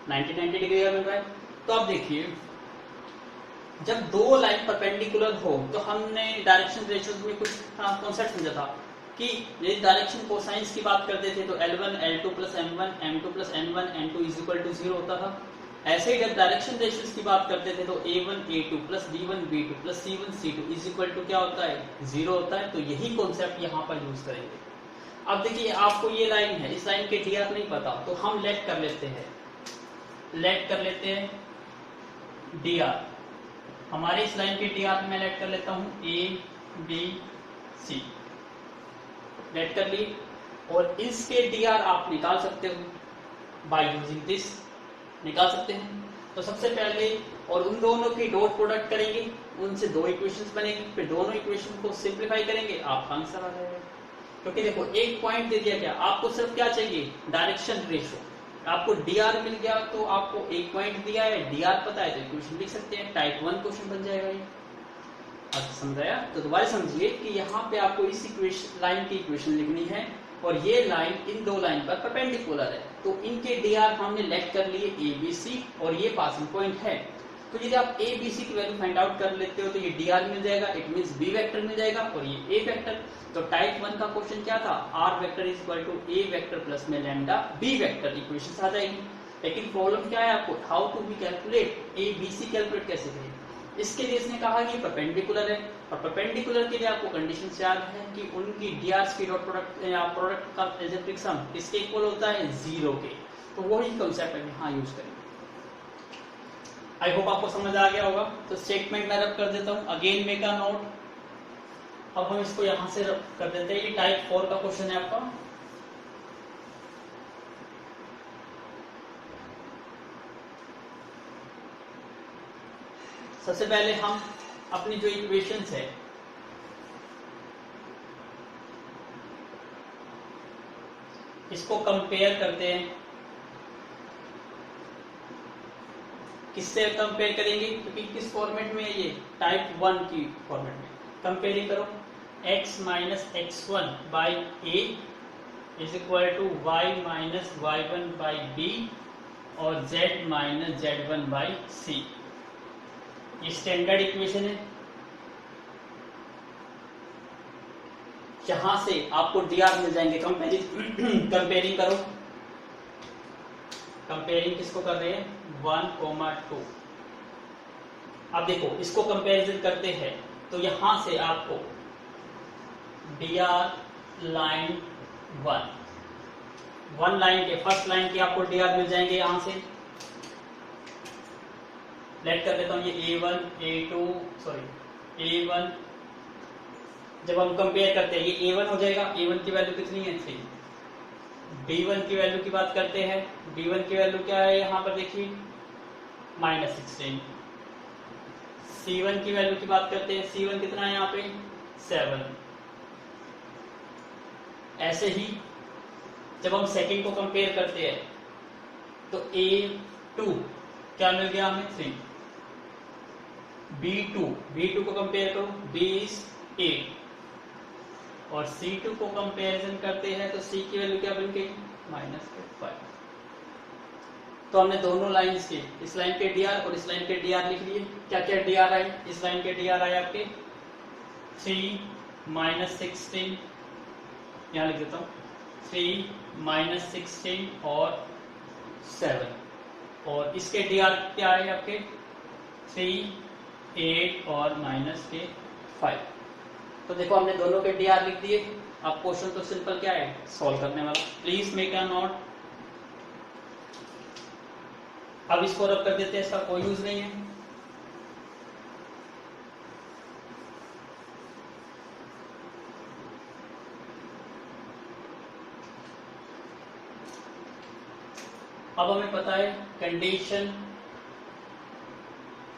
S1: 90 डिग्री का बन रहा है। तो आप देखिए, जब 2 लाइन परपेंडिकुलर हो तो हमने डायरेक्शन रेशियोज में कुछ कॉन्सेप्ट समझा था कि यदि डायरेक्शन कोसाइंस की बात करते थे तो L1 L2 plus M1 M2 plus N1 N2 is equal to 0 होता था। ऐसे ही जब डायरेक्शन रेशियोज की बात करते थे तो A1 A2 plus B1 B2 plus C1 C2 is equal to क्या होता है, 0 होता है। तो यही कॉन्सेप्ट यहाँ पर यूज करेंगे। अब देखिए, आपको ये लाइन है, इस लाइन के डी नहीं पता तो हम लेट कर लेते हैं, डी आर। हमारे इस लाइन के डी आर में लेट कर लेता हूं A B C, लेट कर ली, और इसके डी आर आप निकाल सकते हो बाय यूजिंग दिस, निकाल सकते हैं। तो सबसे पहले और उन दोनों की डॉट प्रोडक्ट करेंगे, उनसे 2 इक्वेशंस बनेगी, फिर दोनों इक्वेशन को सिंप्लीफाई करेंगे, आपका आंसर आ जाएगा। क्योंकि देखो एक पॉइंट दे दिया, क्या आपको सिर्फ क्या चाहिए, डायरेक्शन रेशो। आपको dr मिल गया तो आपको एक पॉइंट दिया है, dr पता है तो इक्वेशन लिख सकते हैं, टाइप 1 क्वेश्चन बन जाएगा ये। अच्छा समझाया? तो दोबारा समझिए कि यहाँ पे आपको इस इक्वेशन लाइन की इक्वेशन लिखनी है और ये लाइन इन दो लाइन पर परपेंडिकुलर है, तो इनके dr हमने लेट कर लिए abc और ये पासिंग पॉइंट है। तो यदि आप abc की वैल्यू फाइंड आउट कर लेते हो तो ये dr मिल जाएगा, इट मींस b वेक्टर मिल जाएगा और ये a वेक्टर। तो टाइप 1 का क्वेश्चन क्या था, r vector is equal to a vector plus में लैम्डा b वेक्टर, इक्वेशन आ जाएगी। लेकिन प्रॉब्लम क्या है आपको, how to be calculate abc calculate कैसे करें। इसके लिए इसने कहा कि परपेंडिकुलर है और परपेंडिकुलर के लिए आपको कंडीशन याद है कि उनकी dr की डॉट प्रोडक्ट या प्रोडक्ट का एल्जेब्रिक सम किसके इक्वल होता है, 0 के। तो वही कांसेप्ट हम यहाँ यूज करेंगे। आई होप आपको समझ आ गया होगा। तो स्टेटमेंट मैं रब कर देता हूँ, अगेन मेक अ नोट। अब हम इसको यहाँ से रब कर देते हैं, ये टाइप 4 का क्वेश्चन है आपका। सबसे पहले हम अपनी जो इक्वेशंस है इसको कंपेयर करते हैं। किससे कंपेयर करेंगे, क्योंकि किस फॉर्मेट में है ये, टाइप 1 की फॉर्मेट में। कंपेयरिंग करो, x minus x1 by A is equal to y minus y1 by b और z minus z1 by c. ये स्टैंडर्ड इक्वेशन है, जहां से आपको dr मिल जाएंगे। कंपेयरिंग करो, कंपेयरिंग किसको कर रहे हैं, 1, 2। अब देखो इसको कंपैरिजन करते हैं तो यहां से आपको dr लाइन 1 लाइन के फर्स्ट लाइन के आपको dr मिल जाएंगे। यहां से लेट कर देता हूं ये a1 जब हम कंपेयर करते हैं ये a1 हो जाएगा। a1 की वैल्यू कितनी है, 3। b1 की वैल्यू की बात करते हैं, b1 की वैल्यू क्या है यहाँ पर देखिए, -16। c1 की वैल्यू की बात करते हैं, c1 कितना है यहाँ पे, 7। ऐसे ही जब हम सेकंड को कंपेयर करते हैं तो a2 क्या मिल गया हमें, 3। b2 को कंपेयर करो, b is 8 और c2 को कंपेरिजन करते हैं तो c की वैल्यू क्या बन गई, -5। तो हमने दोनों लाइंस के, इस लाइन के dr और इस लाइन के dr लिख लिए। क्या क्या dr आए, इस लाइन के dr आए आपके 3 -16, यहाँ लिख देता हूँ 3 -16 और 7। और इसके dr क्या आए आपके 3, 8 और -5। तो देखो हमने दोनों के dr लिख दिए। अब क्वेश्चन तो सिंपल क्या है, सॉल्व करने वाला। Please make a note. अब इसको रब कर देते हैं, इसका कोई यूज नहीं है। अब हमें पता है कंडीशन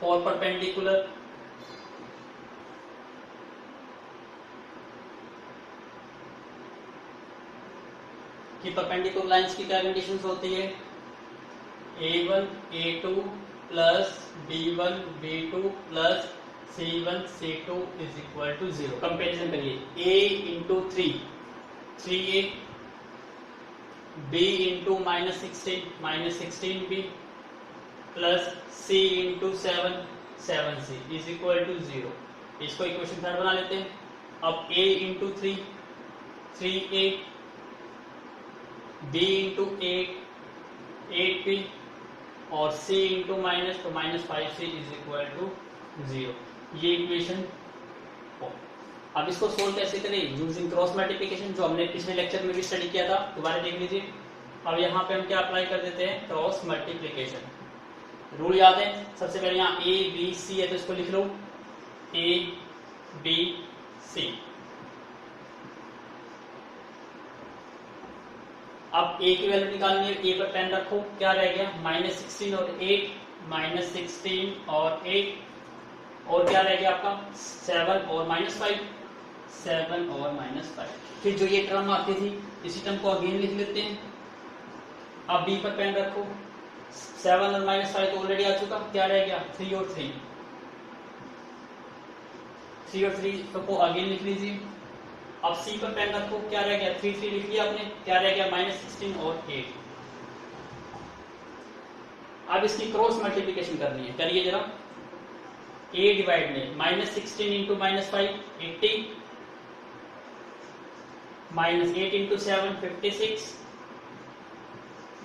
S1: फॉर परपेंडिकुलर, कि परपेंडिकुलर लाइंस की क्या कंडीशंस होती है, a1 a2 plus b1 b2 plus c1 c2 is equal to 0। Comparison करिए, a into 3a, b into -16b plus c into 7c is equal to 0। इसको equation third बना लेते हैं। अब a into 3a, b into 8b और c into minus तो -5c is equal to 0। ये equation. अब इसको सोल्व कैसे करें, यूजिंग क्रॉस मल्टीप्लिकेशन, जो हमने पिछले लेक्चर में भी स्टडी किया था, दोबारा देख लीजिए। अब यहाँ पे हम क्या अप्लाई कर देते हैं, क्रॉस मल्टीप्लिकेशन। रूल याद है, सबसे पहले यहाँ a b c है तो इसको लिख लो a b c। अब a की वैल्यू निकालनी है, a पर पेन रखो, क्या रह गया -16 और 8, -16 और 8 और क्या रह गया आपका 7 और -5। 7 और -5। फिर जो ये टर्म आती थी इसी टर्म को अगेन लिख लेते हैं। अब बी पर पेन रखो, 7 और -5 तो ऑलरेडी आ चुका, क्या रह गया 3 और 3, 3 और 3 को अगेन लिख लीजिए। अब सी पर पेन रखो, क्या रह गया 3 3 लिख लिया आपने, क्या रह गया -16 और 8। अब इसकी क्रॉस मल्टीप्लिकेशन करनी है, करिए जरा। a डिवाइड में -16 इंटू -5 80, -8 इंटू 7 56,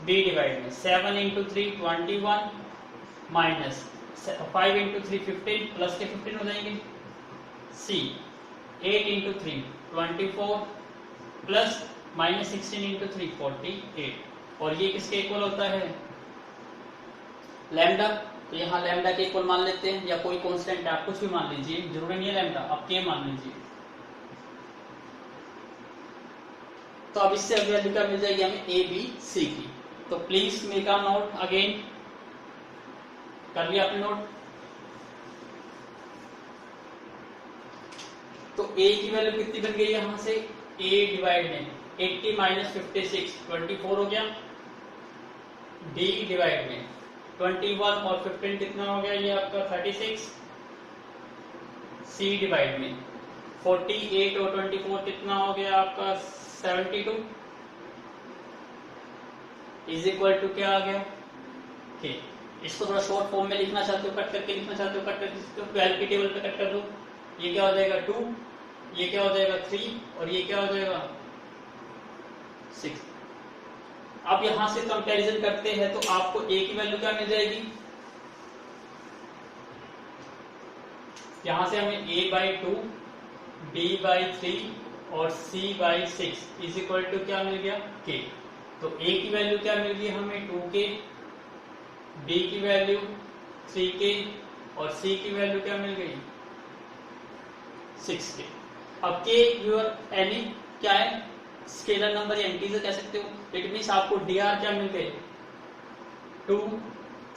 S1: b डिवाइड में 7 इंटू 3 21, -5 इंटू 3 15, प्लस के 15 हो जाएंगे। c 8 into 3 24, plus -16 into 3 48। और ये किसके इक्वल होता है, लैम्डा। तो यहाँ लैम्डा के इक्वल मान लेते हैं, या कोई कांस्टेंट आप कुछ भी मान लीजिए, जरूरी नहीं है लैम्डा, आप के मान लीजिए। तो अब इससे अब वैल्यू क्या मिल जाएगी हमें, ए बी सी की। तो please make a note again, कर लिया आपने नोट। तो a की वैल्यू कितनी बन गई यहां से, a डिवाइड में 80 -56 24 हो गया, d डिवाइड में 21 और 15 कितना हो गया, ये आपका 36, c डिवाइड में 48 और 24 कितना हो गया आपका 72, इज इक्वल टू क्या आ गया, ठीक। इसको थोड़ा शॉर्ट फॉर्म में लिखना चाहते हो, कट करके लिखना चाहते हो, कट करके 12 की टेबल पे कट कर दो। ये क्या हो जाएगा 2, ये क्या हो जाएगा 3 और ये क्या हो जाएगा 6। अब यहां से कंपैरिजन करते हैं तो आपको a की वैल्यू क्या मिल जाएगी, यहां से हमें a/2, b/3 और c/6 इज इक्वल टू क्या मिल गया k। तो a की वैल्यू क्या मिल गई हमें 2k, b की वैल्यू 3k और c की वैल्यू क्या मिल गई 6k। अब k योर एनी क्या है, स्केलर नंबर या इंटीजर कह सकते हो। इट मीन्स आपको dr क्या मिल गए 2,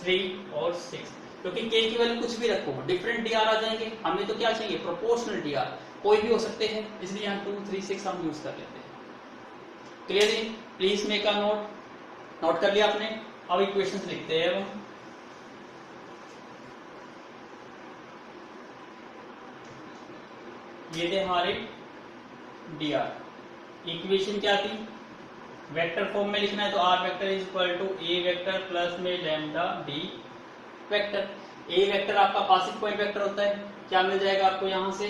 S1: 3 और 6, क्योंकि k की वैल्यू कुछ भी रखो डिफरेंट dr आ जाएंगे। हमें तो क्या चाहिए, प्रोपोर्शनल dr, कोई भी हो सकते हैं, इसलिए यहाँ 2, 3, 6 हम यूज कर लेते हैं। क्लियर जी, please make a note, note कर लिया आपने। अब इक्वेशंस लिखते हैं हम। ये थे हमारे dr, इक्वेशन क्या थी, वेक्टर फॉर्म में लिखना है तो r vector is equal to a vector plus में lambda d vector. a vector आपका पासिंग पॉइंट वेक्टर होता है, क्या मिल जाएगा आपको यहां से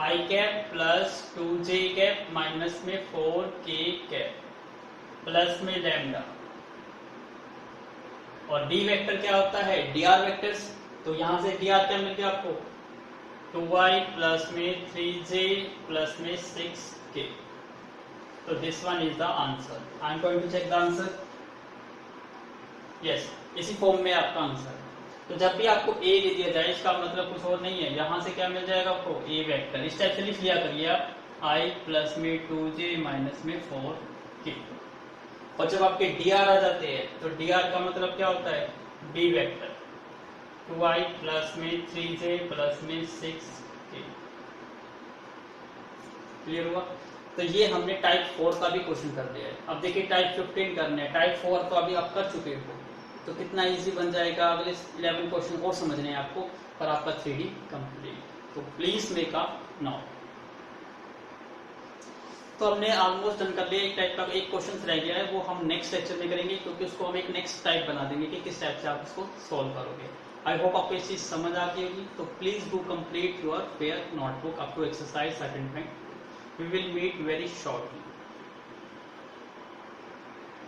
S1: i cap plus 2j cap minus में 4k कैप प्लस में लैम्डा। और d वेक्टर क्या होता है dr वेक्टर्स, तो यहां से dr क्या मिल गया आपको 2i प्लस में 3j प्लस में 6k। तो this one is the answer. I am going to check the answer. Yes, इसी फॉर्म में आपका आंसर। तो जब भी आपको a दे दिया जाए इसका मतलब कुछ और नहीं है, यहां से क्या मिल जाएगा आपको a वेक्टर। इस टाइप से लिख लिया करिए आप, i प्लस में 2j माइनस में 4k। और जब आपके dr आ जाते हैं तो dr का मतलब क्या होता है b वेक्टर, 2i प्लस में 3j प्लस में 6k। क्लियर हुआ। तो ये हमने टाइप 4 का भी क्वेश्चन कर दिया है। अब देखिए टाइप 15 करने हैं, टाइप 4 तो अभी आप कर चुके हो, तो कितना इजी बन जाएगा। अगले 11 क्वेश्चन और समझने हैं आपको, पर आपका 3D कंप्लीट। तो प्लीज मेक अ नोट। तो हमने ऑलमोस्ट डन कर लिया। एक टाइप का एक क्वेश्चन रह गया है, वो हम नेक्स्ट लेक्चर में करेंगे, क्योंकि उसको हम एक नेक्स्ट टाइप बना देंगे कि किस टाइप से आप उसको सॉल्व करोगे। आई होप आपको इस चीज समझ आ गई होगी। तो please do complete your fair notebook up to exercise 13. We will meet very shortly.